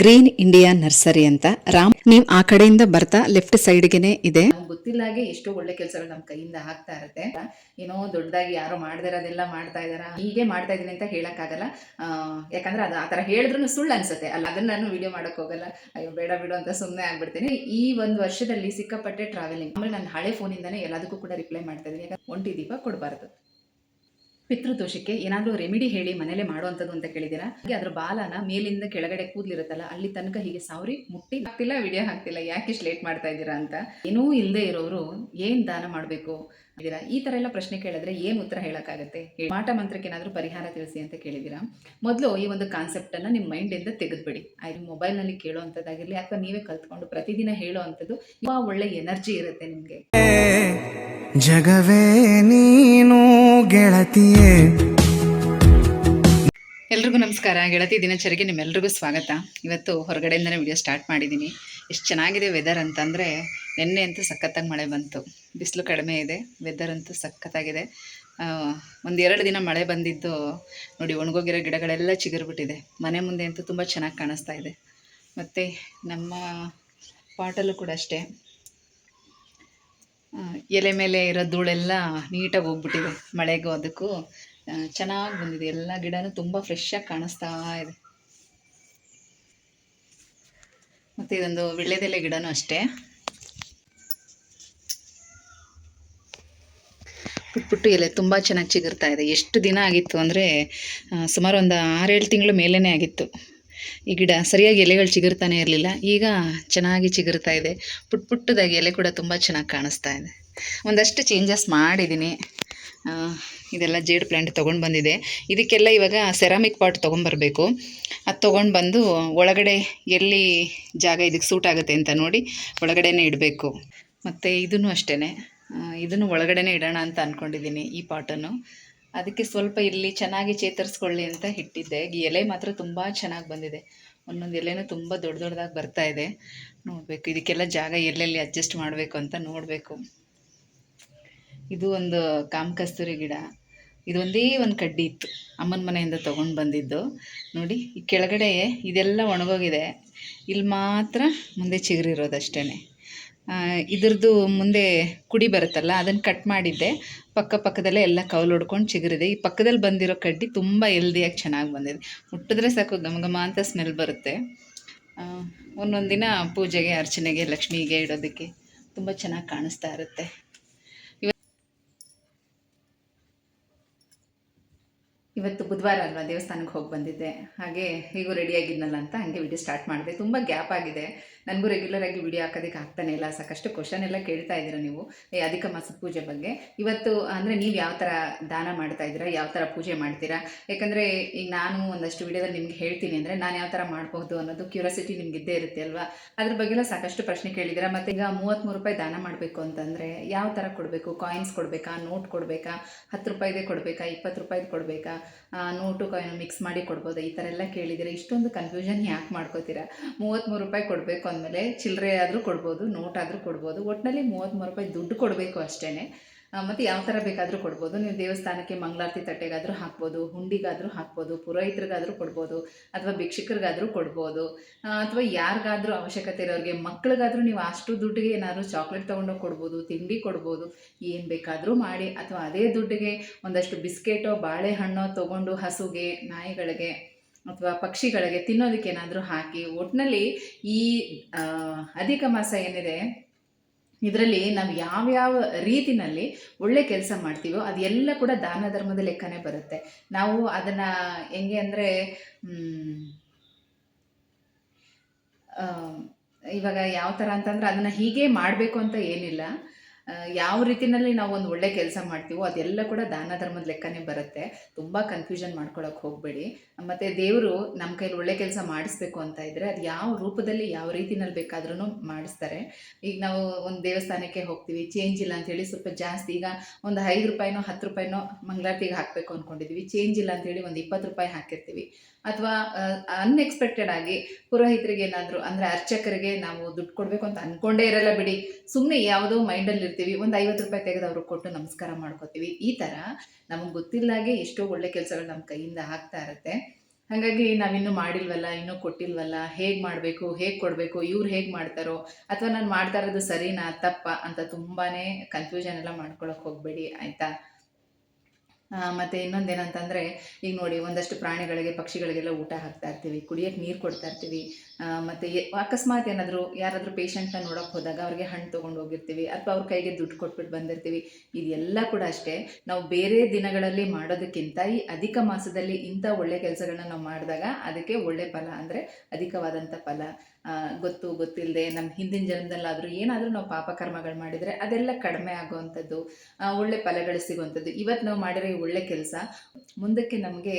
Green India nursery ಅಂತ ನೀವು ಆ ಕಡೆಯಿಂದ ಬರ್ತಾ ಲೆಫ್ಟ್ ಸೈಡ್ಗೆನೆ ಇದೆ. ಗೊತ್ತಿಲ್ಲಾಗೆ ಎಷ್ಟೋ ಒಳ್ಳೆ ಕೆಲಸಗಳು ನಮ್ಮ ಕೈಯಿಂದ ಆಗ್ತಾ ಇರುತ್ತೆ. ಏನೋ ದೊಡ್ಡದಾಗಿ ಯಾರೋ ಮಾಡದಿರೋದೆಲ್ಲ ಮಾಡ್ತಾ ಇದಾರ, ಹೀಗೆ ಮಾಡ್ತಾ ಇದೀನಿ ಅಂತ ಹೇಳಕ್ಕಾಗಲ್ಲ. ಯಾಕಂದ್ರೆ ಅದು ಆತರ ಹೇಳಿದ್ರು ಸುಳ್ಳು ಅನ್ಸುತ್ತೆ ಅಲ್ಲ, ಅದನ್ನ ನಾನು ವಿಡಿಯೋ ಮಾಡಕ್ ಹೋಗಲ್ಲ. ಅಯ್ಯೋ ಬೇಡ ಬಿಡು ಅಂತ ಸುಮ್ಮನೆ ಆಗ್ಬಿಡ್ತೀನಿ. ಈ ಒಂದು ವರ್ಷದಲ್ಲಿ ಸಿಕ್ಕಾಪಟ್ಟೆ ಟ್ರಾವೆಲಿಂಗ್, ಆಮೇಲೆ ನನ್ನ ಹಳೆ ಫೋನಿಂದಾನೇ ಎಲ್ಲದಕ್ಕೂ ಕೂಡ ರಿಪ್ಲೈ ಮಾಡ್ತಾ ಇದೀನಿ. ಯಾಕಂದ್ರೆ ಒಂಟಿ ದೀಪ ಕೊಡಬಾರ್ದು. ಪಿತೃದೋಷಕ್ಕೆ ಏನಾದರೂ ರೆಮಿಡಿ ಹೇಳಿ ಮನೇಲೆ ಮಾಡುವಂಥದ್ದು ಅಂತ ಕೇಳಿದ್ದೀರಾ. ಹಾಗೆ ಅದ್ರ ಬಾಲನ ಮೇಲಿಂದ ಕೆಳಗಡೆ ಕೂದಲಿರುತ್ತಲ್ಲ ಅಲ್ಲಿ ತನಕ ಹೀಗೆ ಸಾವ್ರಿ ಮುಟ್ಟಿ ಹಾಕ್ತಿಲ್ಲ, ವಿಡಿಯೋ ಹಾಕ್ತಿಲ್ಲ, ಯಾಕೆ ಇಷ್ಟು ಲೇಟ್ ಮಾಡ್ತಾ ಇದ್ದೀರಾ ಅಂತ. ಏನೂ ಇಲ್ಲದೆ ಇರೋರು ಏನು ದಾನ ಮಾಡಬೇಕು ಇದ್ದೀರಾ, ಈ ಥರ ಎಲ್ಲ ಪ್ರಶ್ನೆ ಕೇಳಿದ್ರೆ ಏನು ಉತ್ತರ ಹೇಳೋಕ್ಕಾಗತ್ತೆ. ಮಾಟ ಮಂತ್ರಕ್ಕೆ ಏನಾದರೂ ಪರಿಹಾರ ತಿಳಿಸಿ ಅಂತ ಕೇಳಿದ್ದೀರಾ. ಮೊದಲು ಈ ಒಂದು ಕಾನ್ಸೆಪ್ಟನ್ನು ನಿಮ್ಮ ಮೈಂಡಿಂದ ತೆಗೆದುಬಿಡಿ. ಆಯ್ತು, ಮೊಬೈಲ್ನಲ್ಲಿ ಕೇಳೋ ಅಂಥದ್ದಾಗಿರಲಿ ಅಥವಾ ನೀವೇ ಕಲ್ತ್ಕೊಂಡು ಪ್ರತಿದಿನ ಹೇಳೋ ಅಂಥದ್ದು ತುಂಬ ಒಳ್ಳೆ ಎನರ್ಜಿ ಇರುತ್ತೆ ನಿಮಗೆ. ಜಗವೇ ನೀನು ಗೆಳತಿಯೇ. ಎಲ್ರಿಗೂ ನಮಸ್ಕಾರ. ಗೆಳತಿ ದಿನಚರಿಗೆ ನಿಮ್ಮೆಲ್ರಿಗೂ ಸ್ವಾಗತ. ಇವತ್ತು ಹೊರಗಡೆಯಿಂದನೇ ವಿಡಿಯೋ ಸ್ಟಾರ್ಟ್ ಮಾಡಿದ್ದೀನಿ. ಎಷ್ಟು ಚೆನ್ನಾಗಿದೆ ವೆದರ್ ಅಂತಂದರೆ, ನಿನ್ನೆ ಅಂತೂ ಸಖತ್ತಾಗಿ ಮಳೆ ಬಂತು, ಬಿಸಿಲು ಕಡಿಮೆ ಇದೆ, ವೆದರ್ ಅಂತೂ ಸಖತ್ತಾಗಿದೆ. ಒಂದೆರಡು ದಿನ ಮಳೆ ಬಂದಿದ್ದು ನೋಡಿ, ಒಣಗೋಗಿರೋ ಗಿಡಗಳೆಲ್ಲ ಚಿಗುರ್ಬಿಟ್ಟಿದೆ. ಮನೆ ಮುಂದೆ ಅಂತೂ ತುಂಬ ಚೆನ್ನಾಗಿ ಕಾಣಿಸ್ತಾ ಇದೆ. ಮತ್ತು ನಮ್ಮ ಪಾಟಲ್ಲೂ ಕೂಡ ಅಷ್ಟೇ, ಎಲೆ ಮೇಲೆ ಇರೋ ಧೂಳೆಲ್ಲ ನೀಟಾಗಿ ಹೋಗ್ಬಿಟ್ಟಿದೆ. ಮಳೆಗೂ ಅದಕ್ಕೂ ಚೆನ್ನಾಗಿ ಬಂದಿದೆ. ಎಲ್ಲ ಗಿಡನೂ ತುಂಬ ಫ್ರೆಶ್ಶಾಗಿ ಕಾಣಿಸ್ತಾ ಇದೆ. ಮತ್ತು ಇದೊಂದು ವಿಳ್ಯದೆಲೆ ಗಿಡನೂ ಅಷ್ಟೇ, ಪುಟ್ಟು ಎಲೆ ತುಂಬ ಚೆನ್ನಾಗಿ ಚಿಗುರ್ತಾ ಇದೆ. ಎಷ್ಟು ದಿನ ಆಗಿತ್ತು ಅಂದರೆ ಸುಮಾರು ಒಂದು 6-7 ತಿಂಗಳು ಮೇಲೇ ಆಗಿತ್ತು. ಈ ಗಿಡ ಸರಿಯಾಗಿ ಎಲೆಗಳು ಚಿಗುರ್ತಾನೆ ಇರಲಿಲ್ಲ. ಈಗ ಚೆನ್ನಾಗಿ ಚಿಗುರ್ತಾ ಇದೆ. ಪುಟ್ಟದಾಗಿ ಎಲೆ ಕೂಡ ತುಂಬ ಚೆನ್ನಾಗಿ ಕಾಣಿಸ್ತಾ ಇದೆ. ಒಂದಷ್ಟು ಚೇಂಜಸ್ ಮಾಡಿದ್ದೀನಿ. ಇದೆಲ್ಲ ಜೇಡ್ ಪ್ಲ್ಯಾಂಟ್ ತೊಗೊಂಡು ಬಂದಿದೆ. ಇದಕ್ಕೆಲ್ಲ ಇವಾಗ ಸೆರಾಮಿಕ್ ಪಾಟ್ ತೊಗೊಂಬರಬೇಕು. ಅದು ತೊಗೊಂಡು ಬಂದು ಒಳಗಡೆ ಎಲ್ಲಿ ಜಾಗ ಇದಕ್ಕೆ ಸೂಟ್ ಆಗುತ್ತೆ ಅಂತ ನೋಡಿ ಒಳಗಡೆನೇ ಇಡಬೇಕು. ಮತ್ತು ಇದನ್ನು ಅಷ್ಟೇ, ಇದನ್ನು ಒಳಗಡೆನೇ ಇಡೋಣ ಅಂತ ಅಂದ್ಕೊಂಡಿದ್ದೀನಿ. ಈ ಪಾಟನ್ನು ಅದಕ್ಕೆ ಸ್ವಲ್ಪ ಇಲ್ಲಿ ಚೆನ್ನಾಗಿ ಚೇತರಿಸ್ಕೊಳ್ಳಿ ಅಂತ ಇಟ್ಟಿದ್ದೆ. ಈ ಎಲೆ ಮಾತ್ರ ತುಂಬ ಚೆನ್ನಾಗಿ ಬಂದಿದೆ. ಒಂದೊಂದು ಎಲೆನೂ ತುಂಬ ದೊಡ್ಡದಾಗಿ ಬರ್ತಾ ಇದೆ. ನೋಡಬೇಕು ಇದಕ್ಕೆಲ್ಲ ಜಾಗ ಎಲ್ಲೆಲ್ಲಿ ಅಡ್ಜಸ್ಟ್ ಮಾಡಬೇಕು ಅಂತ ನೋಡಬೇಕು. ಇದು ಒಂದು ಕಾಮಕಸ್ತೂರಿ ಗಿಡ. ಇದೊಂದೇ ಒಂದು ಕಡ್ಡಿ ಇತ್ತು, ಅಮ್ಮನ ಮನೆಯಿಂದ ತೊಗೊಂಡು ಬಂದಿದ್ದು. ನೋಡಿ ಈ ಕೆಳಗಡೆ ಇದೆಲ್ಲ ಒಣಗೋಗಿದೆ, ಇಲ್ಲಿ ಮಾತ್ರ ಮುಂದೆ ಚಿಗುರಿರೋದಷ್ಟೇ. ಇದ್ರದ್ದು ಮುಂದೆ ಕುಡಿ ಬರುತ್ತಲ್ಲ, ಅದನ್ನು ಕಟ್ ಮಾಡಿದ್ದೆ. ಪಕ್ಕದಲ್ಲೇ ಎಲ್ಲ ಕೌಲು ಹೊಡ್ಕೊಂಡು ಚಿಗುರಿದೆ. ಈ ಪಕ್ಕದಲ್ಲಿ ಬಂದಿರೋ ಕಡ್ಡಿ ತುಂಬ ಹೆಲ್ದಿಯಾಗಿ ಚೆನ್ನಾಗಿ ಬಂದಿದೆ. ಮುಟ್ಟಿದ್ರೆ ಸಾಕು ಘಮ ಅಂತ ಸ್ಮೆಲ್ ಬರುತ್ತೆ. ಒಂದೊಂದು ದಿನ ಪೂಜೆಗೆ, ಅರ್ಚನೆಗೆ, ಲಕ್ಷ್ಮಿಗೆ ಇಡೋದಕ್ಕೆ ತುಂಬ ಚೆನ್ನಾಗಿ ಕಾಣಿಸ್ತಾ ಇರುತ್ತೆ. ಇವತ್ತು ಬುಧವಾರ ಅಲ್ವಾ, ದೇವಸ್ಥಾನಕ್ಕೆ ಹೋಗಿ ಬಂದಿದ್ದೆ. ಹಾಗೆ ಹೀಗೂ ರೆಡಿಯಾಗಿದ್ನಲ್ಲ ಅಂತ ಹಾಗೆ ವಿಡಿಯೋ ಸ್ಟಾರ್ಟ್ ಮಾಡಿದೆ. ತುಂಬ ಗ್ಯಾಪ್ ಆಗಿದೆ, ನನಗೂ ರೆಗ್ಯುಲರಾಗಿ ವಿಡಿಯೋ ಹಾಕೋದಕ್ಕೆ ಆಗ್ತಾನೆ ಇಲ್ಲ. ಸಾಕಷ್ಟು ಕ್ವಶನ್ ಎಲ್ಲ ಕೇಳ್ತಾ ಇದ್ದೀರಾ ನೀವು ಅಧಿಕ ಮಾಸದ ಪೂಜೆ ಬಗ್ಗೆ. ಇವತ್ತು ಅಂದರೆ ನೀವು ಯಾವ ಥರ ದಾನ ಮಾಡ್ತಾ ಇದ್ದೀರಾ, ಯಾವ ಥರ ಪೂಜೆ ಮಾಡ್ತೀರಾ. ಯಾಕಂದರೆ ಈಗ ನಾನು ಒಂದಷ್ಟು ವಿಡಿಯೋದಲ್ಲಿ ನಿಮ್ಗೆ ಹೇಳ್ತೀನಿ ಅಂದರೆ ನಾನು ಯಾವ ಥರ ಮಾಡ್ಬೋದು ಅನ್ನೋದು ಕ್ಯೂರಿಯಾಸಿಟಿ ನಿಮ್ಗೆ ಇದ್ದೇ ಇರುತ್ತೆ ಅಲ್ವಾ. ಅದ್ರ ಬಗ್ಗೆಲ್ಲ ಸಾಕಷ್ಟು ಪ್ರಶ್ನೆ ಕೇಳಿದ್ದೀರಾ. ಮತ್ತು ಈಗ 33 ರೂಪಾಯಿ ದಾನ ಮಾಡಬೇಕು ಅಂತಂದರೆ ಯಾವ ಥರ ಕೊಡಬೇಕು? ಕಾಯಿನ್ಸ್ ಕೊಡಬೇಕಾ, ನೋಟ್ ಕೊಡಬೇಕಾ, 10 ರೂಪಾಯಿದೇ ಕೊಡಬೇಕಾ, 20 ರೂಪಾಯಿದು ಕೊಡಬೇಕಾ, ನೋಟು ಕಾಯಿನ್ ಮಿಕ್ಸ್ ಮಾಡಿ ಕೊಡ್ಬೋದು, ಈ ಥರ ಎಲ್ಲ ಕೇಳಿದ್ದೀರಾ. ಇಷ್ಟೊಂದು ಕನ್ಫ್ಯೂಷನ್ ಯಾಕೆ ಮಾಡ್ಕೋತೀರಾ? 33 ರೂಪಾಯಿ ಕೊಡಬೇಕು ಅಂದಮೇಲೆ ಚಿಲ್ಲರೆ ಆದರೂ ಕೊಡ್ಬೋದು, ನೋಟ್ ಆದರೂ ಕೊಡ್ಬೋದು, ಒಟ್ಟಿನಲ್ಲಿ 33 ರೂಪಾಯಿ ದುಡ್ಡು ಕೊಡಬೇಕು ಅಷ್ಟೇ. ಮತ್ತು ಯಾವ ಥರ ಬೇಕಾದರೂ ಕೊಡ್ಬೋದು. ನೀವು ದೇವಸ್ಥಾನಕ್ಕೆ ಮಂಗಳಾರತಿ ತಟ್ಟೆಗಾದರೂ ಹಾಕ್ಬೋದು, ಹುಂಡಿಗಾದರೂ ಹಾಕ್ಬೋದು, ಪುರೋಹಿತರಿಗಾದರೂ ಕೊಡ್ಬೋದು, ಅಥವಾ ಭಿಕ್ಷುಕರಿಗಾದರೂ ಕೊಡ್ಬೋದು, ಅಥವಾ ಯಾರಿಗಾದರೂ ಅವಶ್ಯಕತೆ ಇರೋರಿಗೆ, ಮಕ್ಳಿಗಾದರೂ ನೀವು ಅಷ್ಟು ದುಡ್ಡಿಗೆ ಏನಾದರೂ ಚಾಕ್ಲೇಟ್ ತೊಗೊಂಡೋಗಿ ಕೊಡ್ಬೋದು, ತಿಂಡಿ ಕೊಡ್ಬೋದು, ಏನು ಬೇಕಾದರೂ ಮಾಡಿ. ಅಥವಾ ಅದೇ ದುಡ್ಡಿಗೆ ಒಂದಷ್ಟು ಬಿಸ್ಕೆಟೋ ಬಾಳೆಹಣ್ಣೋ ತೊಗೊಂಡು ಹಸುಗೆ, ನಾಯಿಗಳಿಗೆ ಅಥವಾ ಪಕ್ಷಿಗಳಿಗೆ ತಿನ್ನೋದಕ್ಕೆ ಏನಾದರೂ ಹಾಕಿ. ಒಟ್ಟಿನಲ್ಲಿ ಈ ಅಧಿಕ ಮಾಸ ಏನಿದೆ ಇದರಲ್ಲಿ ನಾವು ಯಾವ್ಯಾವ ರೀತಿಯಲ್ಲಿ ಒಳ್ಳೆ ಕೆಲಸ ಮಾಡ್ತೀವೋ ಅದೆಲ್ಲ ಕೂಡ ದಾನ ಧರ್ಮದ ಲೆಕ್ಕನೇ ಬರುತ್ತೆ. ನಾವು ಅದನ್ನು ಹೆಂಗೆ ಅಂದರೆ ಇವಾಗ ಯಾವ ಥರ ಅಂತಂದರೆ ಅದನ್ನು ಹೀಗೆ ಮಾಡಬೇಕು ಅಂತ ಏನಿಲ್ಲ. ಯಾವ ರೀತಿಯಲ್ಲಿ ನಾವು ಒಂದು ಒಳ್ಳೆ ಕೆಲಸ ಮಾಡ್ತೀವೋ ಅದೆಲ್ಲ ಕೂಡ ದಾನ ಧರ್ಮದ ಲೆಕ್ಕನೇ ಬರುತ್ತೆ. ತುಂಬ ಕನ್ಫ್ಯೂಷನ್ ಮಾಡ್ಕೊಳಕ್ಕೆ ಹೋಗಬೇಡಿ. ಮತ್ತು ದೇವರು ನಮ್ಮ ಕೈಲಿ ಒಳ್ಳೆ ಕೆಲಸ ಮಾಡಿಸ್ಬೇಕು ಅಂತ ಇದ್ದರೆ ಅದು ಯಾವ ರೂಪದಲ್ಲಿ, ಯಾವ ರೀತಿಯಲ್ಲಿ ಬೇಕಾದ್ರೂ ಮಾಡಿಸ್ತಾರೆ. ಈಗ ನಾವು ಒಂದು ದೇವಸ್ಥಾನಕ್ಕೆ ಹೋಗ್ತೀವಿ, ಚೇಂಜ್ ಇಲ್ಲ ಅಂಥೇಳಿ ಸ್ವಲ್ಪ ಜಾಸ್ತಿ, ಈಗ ಒಂದು 5 ರೂಪಾಯಿನೋ 10 ರೂಪಾಯಿನೋ ಮಂಗಳಾರತಿಗೆ ಹಾಕಬೇಕು ಅಂದ್ಕೊಂಡಿದ್ದೀವಿ, ಚೇಂಜ್ ಇಲ್ಲ ಅಂಥೇಳಿ ಒಂದು 20 ರೂಪಾಯಿ ಹಾಕಿರ್ತೀವಿ. ಅಥವಾ ಅನ್ಎಕ್ಸ್ಪೆಕ್ಟೆಡ್ ಆಗಿ ಪುರೋಹಿತರಿಗೆ ಏನಾದರೂ ಅಂದರೆ ಅರ್ಚಕರಿಗೆ ನಾವು ದುಡ್ಡು ಕೊಡಬೇಕು ಅಂತ ಅಂದ್ಕೊಂಡೇ ಇರಲ್ಲ ಬಿಡಿ, ಸುಮ್ಮನೆ ಯಾವುದೋ ಮೈಂಡಲ್ಲಿ ಇರ್ತೀವಿ, ಒಂದು 50 ರೂಪಾಯಿ ತೆಗೆದು ಅವ್ರಿಗೆ ಕೊಟ್ಟು ನಮಸ್ಕಾರ ಮಾಡ್ಕೋತೀವಿ. ಈ ಥರ ನಮಗೆ ಗೊತ್ತಿಲ್ಲಾಗೆ ಎಷ್ಟೋ ಒಳ್ಳೆ ಕೆಲಸಗಳು ನಮ್ಮ ಕೈಯಿಂದ ಆಗ್ತಾ ಇರುತ್ತೆ. ಹಾಗಾಗಿ ನಾವಿನ್ನೂ ಮಾಡಿಲ್ವಲ್ಲ, ಇನ್ನೂ ಕೊಟ್ಟಿಲ್ವಲ್ಲ, ಹೇಗೆ ಮಾಡಬೇಕು, ಹೇಗೆ ಕೊಡಬೇಕು, ಇವ್ರು ಹೇಗೆ ಮಾಡ್ತಾರೋ ಅಥವಾ ನಾನು ಮಾಡ್ತಾ ಇರೋದು ಸರಿನಾ ತಪ್ಪಾ ಅಂತ ತುಂಬಾ ಕನ್ಫ್ಯೂಷನ್ ಎಲ್ಲ ಮಾಡ್ಕೊಳಕ್ಕೆ ಹೋಗಬೇಡಿ ಆಯಿತಾ. ಮತ್ತು ಇನ್ನೊಂದೇನಂತಂದರೆ, ಈಗ ನೋಡಿ ಒಂದಷ್ಟು ಪ್ರಾಣಿಗಳಿಗೆ, ಪಕ್ಷಿಗಳಿಗೆಲ್ಲ ಊಟ ಹಾಕ್ತಾ ಇರ್ತೀವಿ, ಕುಡಿಯೋಕ್ಕೆ ನೀರು ಕೊಡ್ತಾ ಇರ್ತೀವಿ. ಮತ್ತು ಅಕಸ್ಮಾತ್ ಏನಾದರೂ ಯಾರಾದರೂ ಪೇಷಂಟ್ನ ನೋಡೋಕ್ಕೆ ಹೋದಾಗ ಅವ್ರಿಗೆ ಹಣ್ಣು ತೊಗೊಂಡು ಹೋಗಿರ್ತೀವಿ ಅಥವಾ ಅವ್ರ ಕೈಗೆ ದುಡ್ಡು ಕೊಟ್ಬಿಟ್ಟು ಬಂದಿರ್ತೀವಿ. ಇದೆಲ್ಲ ಕೂಡ ಅಷ್ಟೇ, ನಾವು ಬೇರೆ ದಿನಗಳಲ್ಲಿ ಮಾಡೋದಕ್ಕಿಂತ ಈ ಅಧಿಕ ಮಾಸದಲ್ಲಿ ಇಂಥ ಒಳ್ಳೆ ಕೆಲಸಗಳನ್ನ ನಾವು ಮಾಡಿದಾಗ ಅದಕ್ಕೆ ಒಳ್ಳೆ ಫಲ, ಅಂದರೆ ಅಧಿಕವಾದಂಥ ಫಲ. ಗೊತ್ತಿಲ್ಲದೆ ನಮ್ಮ ಹಿಂದಿನ ಜನ್ಮದಲ್ಲಾದರೂ ಏನಾದರೂ ನಾವು ಪಾಪಕರ್ಮಗಳು ಮಾಡಿದರೆ ಅದೆಲ್ಲ ಕಡಿಮೆ ಆಗೋವಂಥದ್ದು, ಒಳ್ಳೆ ಫಲಗಳು ಸಿಗುವಂಥದ್ದು. ಇವತ್ತು ನಾವು ಮಾಡಿರೋ ಈ ಒಳ್ಳೆ ಕೆಲಸ ಮುಂದಕ್ಕೆ ನಮಗೆ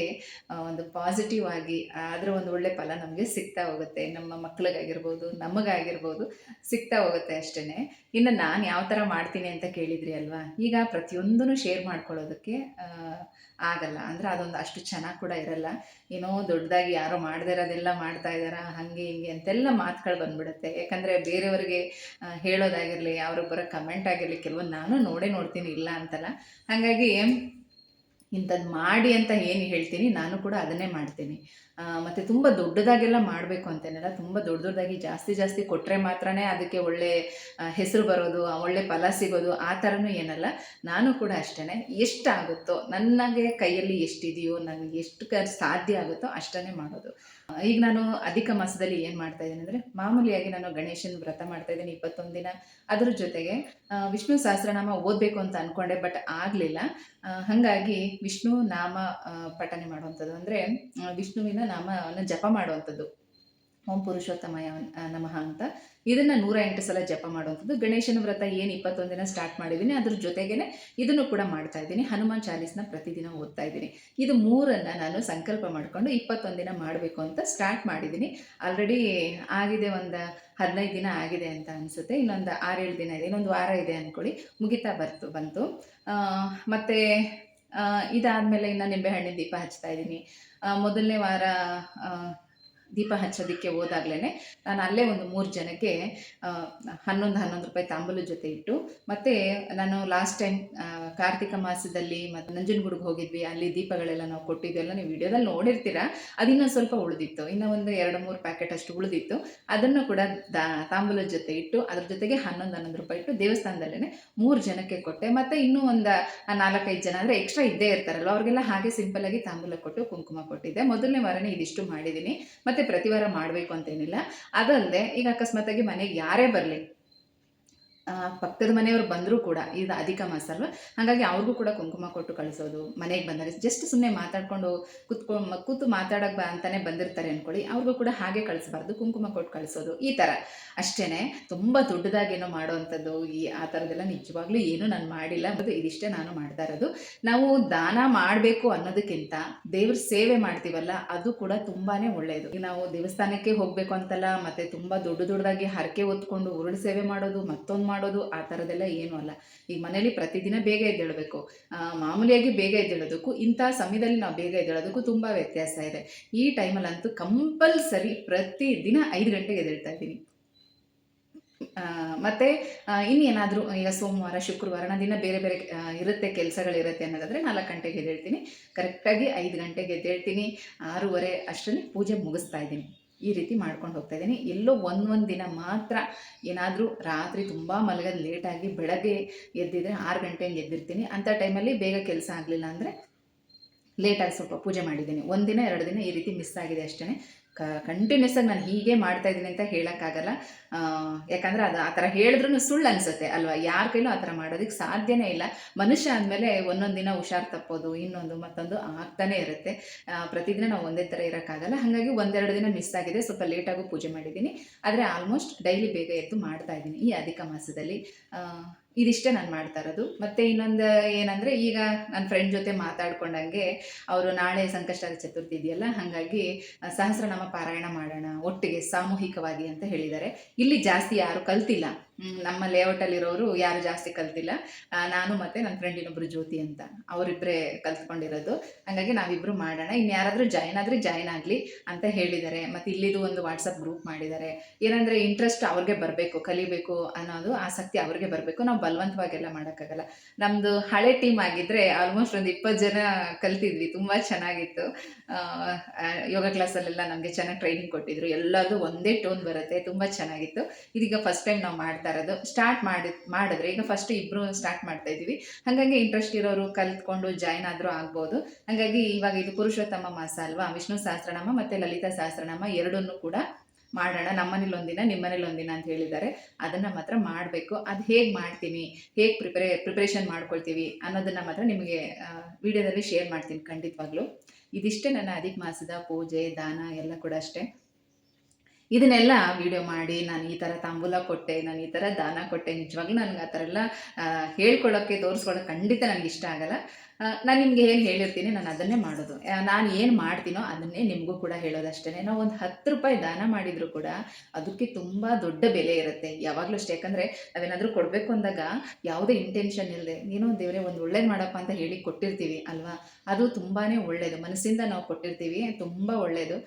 ಒಂದು ಪಾಸಿಟಿವ್ ಆಗಿ ಅದರ ಒಂದು ಒಳ್ಳೆ ಫಲ ನಮಗೆ ಸಿಗ್ತಾ ಹೋಗುತ್ತೆ. ನಮ್ಮ ಮಕ್ಳಿಗಾಗಿರ್ಬೋದು, ನಮಗಾಗಿರ್ಬೋದು ಸಿಗ್ತಾ ಹೋಗುತ್ತೆ ಅಷ್ಟೇ. ಇನ್ನು ನಾನು ಯಾವ ಥರ ಮಾಡ್ತೀನಿ ಅಂತ ಕೇಳಿದ್ರಿ ಅಲ್ವಾ. ಈಗ ಪ್ರತಿಯೊಂದೂ ಶೇರ್ ಮಾಡ್ಕೊಳ್ಳೋದಕ್ಕೆ ಆಗಲ್ಲ, ಅಂದರೆ ಅದೊಂದು ಅಷ್ಟು ಚೆನ್ನಾಗಿ ಕೂಡ ಇರಲ್ಲ. ಏನೋ ದೊಡ್ಡದಾಗಿ ಯಾರೋ ಮಾಡದೇ ಇರೋದೆಲ್ಲ ಮಾಡ್ತಾ ಇದ್ದಾರಾ, ಹಾಗೆ ಹಿಂಗೆ ಅಂತೆಲ್ಲ ಮಾತುಗಳು ಬಂದ್ಬಿಡುತ್ತೆ. ಯಾಕಂದರೆ ಬೇರೆಯವ್ರಿಗೆ ಹೇಳೋದಾಗಿರಲಿ, ಅವ್ರಿಗೆ ಬರೋ ಕಮೆಂಟ್ ಆಗಿರಲಿ, ಕೆಲವೊಂದು ನಾನು ನೋಡ್ತೀನಿ, ಇಲ್ಲ ಅಂತಲ್ಲ. ಹಾಗಾಗಿ ಇಂಥದ್ದು ಮಾಡಿ ಅಂತ ಏನು ಹೇಳ್ತೀನಿ ನಾನು ಕೂಡ ಅದನ್ನೇ ಮಾಡ್ತೀನಿ. ಮತ್ತು ತುಂಬ ದೊಡ್ಡದಾಗೆಲ್ಲ ಮಾಡಬೇಕು ಅಂತೇನಿಲ್ಲ. ತುಂಬ ದೊಡ್ಡದಾಗಿ ಜಾಸ್ತಿ ಕೊಟ್ಟರೆ ಮಾತ್ರನೇ ಅದಕ್ಕೆ ಒಳ್ಳೆ ಹೆಸರು ಬರೋದು, ಒಳ್ಳೆ ಫಲ ಸಿಗೋದು ಆ ಥರನೂ ಏನಲ್ಲ. ನಾನು ಕೂಡ ಅಷ್ಟೇ, ಎಷ್ಟಾಗುತ್ತೋ ನನಗೆ ಕೈಯಲ್ಲಿ ಎಷ್ಟಿದೆಯೋ, ನನಗೆ ಎಷ್ಟು ಸಾಧ್ಯ ಆಗುತ್ತೋ ಅಷ್ಟನ್ನೇ ಮಾಡೋದು. ಈಗ ನಾನು ಅಧಿಕ ಮಾಸದಲ್ಲಿ ಏನು ಮಾಡ್ತಾಯಿದ್ದೀನಿ ಅಂದರೆ, ಮಾಮೂಲಿಯಾಗಿ ನಾನು ಗಣೇಶನ ವ್ರತ ಮಾಡ್ತಾಯಿದ್ದೀನಿ 21 ದಿನ. ಅದ್ರ ಜೊತೆಗೆ ವಿಷ್ಣು ಸಹಸ್ರನಾಮ ಓದಬೇಕು ಅಂತ ಅಂದ್ಕೊಂಡೆ, ಬಟ್ ಆಗಲಿಲ್ಲ. ಹಾಗಾಗಿ ವಿಷ್ಣು ನಾಮ ಪಠನೆ ಮಾಡುವಂಥದ್ದು, ಅಂದರೆ ವಿಷ್ಣುವಿನ ನಾಮವನ್ನು ಜಪ ಮಾಡುವಂಥದ್ದು. ಓಂ ಪುರುಷೋತ್ತಮಯ ನಮಃ ಅಂತ ಇದನ್ನು 108 ಸಲ ಜಪ ಮಾಡುವಂಥದ್ದು. ಗಣೇಶನ ವ್ರತ ಏನು 21 ದಿನ ಸ್ಟಾರ್ಟ್ ಮಾಡಿದ್ದೀನಿ, ಅದ್ರ ಜೊತೆಗೇ ಇದನ್ನು ಕೂಡ ಮಾಡ್ತಾ ಇದ್ದೀನಿ. ಹನುಮಾನ್ ಚಾಲೀಸ್ನ ಪ್ರತಿದಿನ ಓದ್ತಾ ಇದ್ದೀನಿ. ಇದು 3ಅನ್ನು ನಾನು ಸಂಕಲ್ಪ ಮಾಡಿಕೊಂಡು 21 ದಿನ ಮಾಡಬೇಕು ಅಂತ ಸ್ಟಾರ್ಟ್ ಮಾಡಿದ್ದೀನಿ. ಆಲ್ರೆಡಿ ಆಗಿದೆ, ಒಂದು 15 ದಿನ ಆಗಿದೆ ಅಂತ ಅನಿಸುತ್ತೆ. ಇನ್ನೊಂದು 6-7 ದಿನ ಇದೆ, ಇನ್ನೊಂದು ವಾರ ಇದೆ ಅಂದ್ಕೊಳ್ಳಿ, ಮುಗಿತಾ ಬಂತು. ಮತ್ತು ಇದಾದಮೇಲೆ ಇನ್ನು ನಿಂಬೆಹಣ್ಣಿನ ದೀಪ ಹಚ್ತಾ ಇದ್ದೀನಿ. ಮೊದಲನೇ ವಾರ ದೀಪ ಹಚ್ಚೋದಕ್ಕೆ ಹೋದಾಗಲೇ ನಾನು ಅಲ್ಲೇ ಒಂದು 3 ಜನಕ್ಕೆ 11 ರೂಪಾಯಿ ತಾಂಬೂಲದ ಜೊತೆ ಇಟ್ಟು, ಮತ್ತು ನಾನು ಲಾಸ್ಟ್ ಟೈಮ್ ಕಾರ್ತಿಕ ಮಾಸದಲ್ಲಿ ಮತ್ತು ನಂಜನಗೂಡಿಗೆ ಹೋಗಿದ್ವಿ, ಅಲ್ಲಿ ದೀಪಗಳೆಲ್ಲ ನಾವು ಕೊಟ್ಟಿದ್ದೆಲ್ಲ ನೀವು ವಿಡಿಯೋದಲ್ಲಿ ನೋಡಿರ್ತೀರ. ಅದಿನ್ನೂ ಸ್ವಲ್ಪ ಉಳಿದಿತ್ತು, ಇನ್ನೂ ಒಂದು 2-3 ಪ್ಯಾಕೆಟ್ ಅಷ್ಟು ಉಳಿದಿತ್ತು. ಅದನ್ನು ಕೂಡ ತಾಂಬೂಲದ ಜೊತೆ ಇಟ್ಟು, ಅದ್ರ ಜೊತೆಗೆ 11 ರೂಪಾಯಿ ಇಟ್ಟು ದೇವಸ್ಥಾನದಲ್ಲೇ 3 ಜನಕ್ಕೆ ಕೊಟ್ಟೆ. ಮತ್ತು ಇನ್ನೂ ಒಂದು 4-5 ಜನ ಅಂದರೆ ಎಕ್ಸ್ಟ್ರಾ ಇದ್ದೇ ಇರ್ತಾರಲ್ವ, ಅವ್ರಿಗೆಲ್ಲ ಹಾಗೆ ಸಿಂಪಲ್ಲಾಗಿ ತಾಂಬೂಲ ಕೊಟ್ಟು ಕುಂಕುಮ ಕೊಟ್ಟಿದ್ದೆ. ಮೊದಲನೇ ವಾರನೇ ಇದಿಷ್ಟು ಮಾಡಿದ್ದೀನಿ, ಮತ್ತು ಪ್ರತಿ ವಾರ ಮಾಡಬೇಕು ಅಂತೇನಿಲ್ಲ. ಅದಲ್ಲದೆ ಈಗ ಅಕಸ್ಮಾತಾಗಿ ಮನೆಗೆ ಯಾರೇ ಬರಲಿ, ಪಕ್ಕದ ಮನೆಯವರು ಬಂದರೂ ಕೂಡ, ಇದು ಅಧಿಕ ಮಾಸ ಅಲ್ವ, ಹಾಗಾಗಿ ಅವ್ರಿಗೂ ಕೂಡ ಕುಂಕುಮ ಕೊಟ್ಟು ಕಳಿಸೋದು. ಮನೆಗೆ ಬಂದರೆ ಜಸ್ಟ್ ಸುಮ್ಮನೆ ಮಾತಾಡ್ಕೊಂಡು ಕೂತು ಮಾತಾಡೋಕೆ ಅಂತಲೇ ಬಂದಿರ್ತಾರೆ ಅಂದ್ಕೊಳ್ಳಿ, ಅವ್ರಿಗೂ ಕೂಡ ಹಾಗೆ ಕಳಿಸ್ಬಾರ್ದು, ಕುಂಕುಮ ಕೊಟ್ಟು ಕಳಿಸೋದು, ಈ ಥರ ಅಷ್ಟೇ. ತುಂಬ ದೊಡ್ಡದಾಗೇನೋ ಮಾಡೋವಂಥದ್ದು ಆ ಥರದ್ದೆಲ್ಲ ನಿಜವಾಗ್ಲೂ ಏನೂ ನಾನು ಮಾಡಿಲ್ಲ. ಮತ್ತು ಇದಿಷ್ಟೇ ನಾನು ಮಾಡ್ತಾ ಇರೋದು. ನಾವು ದಾನ ಮಾಡಬೇಕು ಅನ್ನೋದಕ್ಕಿಂತ ದೇವ್ರ ಸೇವೆ ಮಾಡ್ತೀವಲ್ಲ, ಅದು ಕೂಡ ತುಂಬಾ ಒಳ್ಳೆಯದು. ನಾವು ದೇವಸ್ಥಾನಕ್ಕೆ ಹೋಗಬೇಕು ಅಂತಲ್ಲ, ಮತ್ತು ತುಂಬ ದೊಡ್ಡದಾಗಿ ಹರಕೆ ಹೊತ್ಕೊಂಡು ಉರುಳು ಸೇವೆ ಮಾಡೋದು, ಮತ್ತೊಂದು ಮಾಡೋದು, ಆ ಥರದ್ದೆಲ್ಲ ಏನೂ ಅಲ್ಲ. ಈಗ ಮನೇಲಿ ಪ್ರತಿದಿನ ಬೇಗ ಎದ್ದೇಳಬೇಕು, ಮಾಮೂಲಿಯಾಗಿ ಬೇಗ ಎದ್ದೇಳೋದಕ್ಕೂ ಇಂಥ ಸಮಯದಲ್ಲಿ ನಾವು ಬೇಗ ಎದ್ದೇಳೋದಕ್ಕೂ ತುಂಬ ವ್ಯತ್ಯಾಸ ಇದೆ. ಈ ಟೈಮಲ್ಲಂತೂ ಕಂಪಲ್ಸರಿ ಪ್ರತಿದಿನ 5 ಗಂಟೆಗೆ ಎದ್ದೇಳ್ತಾ ಇದ್ದೀನಿ. ಮತ್ತು ಇನ್ನೇನಾದರೂ ಈಗ ಸೋಮವಾರ, ಶುಕ್ರವಾರ ನಾನು ದಿನ ಬೇರೆ ಇರುತ್ತೆ, ಕೆಲಸಗಳಿರುತ್ತೆ ಅನ್ನೋದಾದರೆ 4 ಗಂಟೆಗೆ ಎದ್ದೇಳ್ತೀನಿ. ಕರೆಕ್ಟಾಗಿ 5 ಗಂಟೆಗೆ ಎದ್ದೇಳ್ತೀನಿ. 6:30 ಅಷ್ಟರಲ್ಲಿ ಪೂಜೆ ಮುಗಿಸ್ತಾ ಇದ್ದೀನಿ. ಈ ರೀತಿ ಮಾಡ್ಕೊಂಡು ಹೋಗ್ತಾ ಇದ್ದೀನಿ. ಎಲ್ಲೋ ಒಂದು ದಿನ ಮಾತ್ರ ಏನಾದರೂ ರಾತ್ರಿ ತುಂಬ ಮಲಗೋದು ಲೇಟಾಗಿ ಬೆಳಗ್ಗೆ ಎದ್ದಿದ್ರೆ 6 ಗಂಟೆ ಹಂಗೆ ಎದ್ದಿರ್ತೀನಿ. ಅಂಥ ಟೈಮಲ್ಲಿ ಬೇಗ ಕೆಲಸ ಆಗಲಿಲ್ಲ ಅಂದರೆ ಲೇಟಾಗಿ ಸ್ವಲ್ಪ ಪೂಜೆ ಮಾಡಿದ್ದೀನಿ. 1 ದಿನ 2 ದಿನ ಈ ರೀತಿ ಮಿಸ್ ಆಗಿದೆ ಅಷ್ಟೇ. ಕಂಟಿನ್ಯೂಸ್ ಆಗಿ ನಾನು ಹೀಗೆ ಮಾಡ್ತಾ ಇದ್ದೀನಿ ಅಂತ ಹೇಳೋಕ್ಕಾಗಲ್ಲ. ಯಾಕಂದರೆ ಅದು ಆ ಥರ ಹೇಳಿದ್ರೂ ಸುಳ್ಳು ಅನಿಸುತ್ತೆ ಅಲ್ವಾ. ಯಾರ ಕೈಲೂ ಆ ಥರ ಮಾಡೋದಕ್ಕೆ ಸಾಧ್ಯನೇ ಇಲ್ಲ. ಮನುಷ್ಯ ಅಂದಮೇಲೆ ಒಂದೊಂದು ದಿನ ಹುಷಾರು ತಪ್ಪೋದು, ಇನ್ನೊಂದು ಮತ್ತೊಂದು ಆಗ್ತಾನೇ ಇರುತ್ತೆ. ಪ್ರತಿದಿನ ನಾವು ಒಂದೇ ಥರ ಇರೋಕ್ಕಾಗಲ್ಲ. ಹಾಗಾಗಿ 1-2 ದಿನ ಮಿಸ್ ಆಗಿದೆ, ಸ್ವಲ್ಪ ಲೇಟಾಗೂ ಪೂಜೆ ಮಾಡಿದ್ದೀನಿ. ಆದರೆ ಆಲ್ಮೋಸ್ಟ್ ಡೈಲಿ ಬೇಗ ಎದ್ದು ಮಾಡ್ತಾ ಇದ್ದೀನಿ ಈ ಅಧಿಕ ಮಾಸದಲ್ಲಿ. ಇದಿಷ್ಟೇ ನಾನು ಮಾಡ್ತಾ ಇರೋದು. ಮತ್ತು ಇನ್ನೊಂದು ಏನಂದರೆ, ಈಗ ನನ್ನ ಫ್ರೆಂಡ್ ಜೊತೆ ಮಾತಾಡ್ಕೊಂಡಂಗೆ ಅವರು ನಾಳೆ ಸಂಕಷ್ಟಹರ ಚತುರ್ಥಿ ಇದೆಯಲ್ಲ, ಹಾಗಾಗಿ ಸಹಸ್ರನಾಮ ಪಾರಾಯಣ ಮಾಡೋಣ ಒಟ್ಟಿಗೆ ಸಾಮೂಹಿಕವಾಗಿ ಅಂತ ಹೇಳಿದ್ದಾರೆ. ಇಲ್ಲಿ ಜಾಸ್ತಿ ಯಾರು ಕಲ್ತಿಲ್ಲ, ನಮ್ಮ ಲೇಔಟಲ್ಲಿರೋರು ಯಾರು ಜಾಸ್ತಿ ಕಲ್ತಿಲ್ಲ. ನಾನು ಮತ್ತು ನನ್ನ ಫ್ರೆಂಡ್ ಇನ್ನೊಬ್ಬರು ಜ್ಯೋತಿ ಅಂತ ಅವರಿಬ್ಬರೇ ಕಲ್ತ್ಕೊಂಡಿರೋದು. ಹಾಗಾಗಿ ನಾವಿಬ್ಬರು ಮಾಡೋಣ, ಇನ್ನು ಯಾರಾದರೂ ಜಾಯ್ನ್ ಆದರೆ ಜಾಯ್ನ್ ಆಗಲಿ ಅಂತ ಹೇಳಿದ್ದಾರೆ. ಮತ್ತು ಇಲ್ಲಿದು ಒಂದು ವಾಟ್ಸಪ್ ಗ್ರೂಪ್ ಮಾಡಿದ್ದಾರೆ. ಏನಂದರೆ ಇಂಟ್ರೆಸ್ಟ್ ಅವ್ರಿಗೆ ಬರಬೇಕು, ಕಲಿಬೇಕು ಅನ್ನೋದು ಆಸಕ್ತಿ ಅವ್ರಿಗೆ ಬರಬೇಕು. ನಾವು ಬಲವಂತವಾಗೆಲ್ಲ ಮಾಡೋಕ್ಕಾಗಲ್ಲ. ನಮ್ಮದು ಹಳೆ ಟೀಮ್ ಆಗಿದ್ದರೆ ಆಲ್ಮೋಸ್ಟ್ ಒಂದು 20 ಜನ ಕಲ್ತಿದ್ವಿ. ತುಂಬ ಚೆನ್ನಾಗಿತ್ತು. ಯೋಗ ಕ್ಲಾಸಲ್ಲೆಲ್ಲ ನಮಗೆ ಚೆನ್ನಾಗಿ ಟ್ರೈನಿಂಗ್ ಕೊಟ್ಟಿದ್ರು. ಎಲ್ಲರದು ಒಂದೇ ಟೋನ್ ಬರುತ್ತೆ, ತುಂಬ ಚೆನ್ನಾಗಿತ್ತು. ಇದೀಗ ಫಸ್ಟ್ ಟೈಮ್ ನಾವು ಮಾಡ್ತಾ ಇರೋದು. ಸ್ಟಾರ್ಟ್ ಮಾಡಿದ್ರೆ ಈಗ ಫಸ್ಟ್ ಇಬ್ಬರು ಸ್ಟಾರ್ಟ್ ಮಾಡ್ತಾ ಇದ್ದೀವಿ. ಹಾಗಾಗಿ ಇಂಟ್ರೆಸ್ಟ್ ಇರೋರು ಕಲ್ತ್ಕೊಂಡು ಜಾಯ್ನ್ ಆದರೂ ಆಗ್ಬೋದು. ಹಾಗಾಗಿ ಇವಾಗ ಇದು ಪುರುಷೋತ್ತಮ ಮಾಸ ಅಲ್ವಾ, ವಿಷ್ಣು ಸಹಸ್ರನಾಮ ಮತ್ತು ಲಲಿತಾ ಸಹಸ್ರನಾಮ ಎರಡನ್ನೂ ಕೂಡ ಮಾಡೋಣ. ನಮ್ಮನೇಲಿ ಒಂದಿನ, ನಿಮ್ಮನೇಲಿ ಒಂದಿನ ಅಂತ ಹೇಳಿದ್ದಾರೆ. ಅದನ್ನು ಮಾತ್ರ ಮಾಡಬೇಕು. ಅದು ಹೇಗೆ ಮಾಡ್ತೀನಿ, ಹೇಗೆ ಪ್ರಿಪ್ರೇಷನ್ ಮಾಡ್ಕೊಳ್ತೀವಿ ಅನ್ನೋದನ್ನು ಮಾತ್ರ ನಿಮಗೆ ವಿಡಿಯೋದಲ್ಲಿ ಶೇರ್ ಮಾಡ್ತೀನಿ ಖಂಡಿತವಾಗ್ಲೂ. ಇದಿಷ್ಟೇ ನನ್ನ ಅಧಿಕ ಮಾಸದ ಪೂಜೆ, ದಾನ ಎಲ್ಲ ಕೂಡ ಅಷ್ಟೇ. ಇದನ್ನೆಲ್ಲ ವಿಡಿಯೋ ಮಾಡಿ ನಾನು ಈ ಥರ ತಾಂಬೂಲ ಕೊಟ್ಟೆ, ನಾನು ಈ ಥರ ದಾನ ಕೊಟ್ಟೆ, ನಿಜವಾಗ್ಲೂ ನನಗೆ ಆ ಥರ ಎಲ್ಲ ಹೇಳ್ಕೊಳ್ಳೋಕ್ಕೆ, ತೋರಿಸ್ಕೊಳ್ಳೋಕೆ ಖಂಡಿತ ನನಗೆ ಇಷ್ಟ ಆಗಲ್ಲ. ನಾನು ನಿಮಗೆ ಏನು ಹೇಳಿರ್ತೀನಿ ನಾನು ಅದನ್ನೇ ಮಾಡೋದು. ನಾನು ಏನು ಮಾಡ್ತೀನೋ ಅದನ್ನೇ ನಿಮಗೂ ಕೂಡ ಹೇಳೋದಷ್ಟೇ. ನಾವು ಒಂದು 10 ರೂಪಾಯಿ ದಾನ ಮಾಡಿದರೂ ಕೂಡ ಅದಕ್ಕೆ ತುಂಬ ದೊಡ್ಡ ಬೆಲೆ ಇರುತ್ತೆ ಯಾವಾಗಲೂ ಅಷ್ಟೇ. ಯಾಕಂದರೆ ನಾವೇನಾದರೂ ಕೊಡಬೇಕು ಅಂದಾಗ ಯಾವುದೇ ಇಂಟೆನ್ಷನ್ ಇಲ್ಲದೆ ಏನೋ ದೇವರೇ ಒಂದು ಒಳ್ಳೇದು ಮಾಡಪ್ಪ ಅಂತ ಹೇಳಿ ಕೊಟ್ಟಿರ್ತೀವಿ ಅಲ್ವಾ, ಅದು ತುಂಬಾ ಒಳ್ಳೆಯದು. ಮನಸ್ಸಿಂದ ನಾವು ಕೊಟ್ಟಿರ್ತೀವಿ, ತುಂಬ ಒಳ್ಳೆಯದು.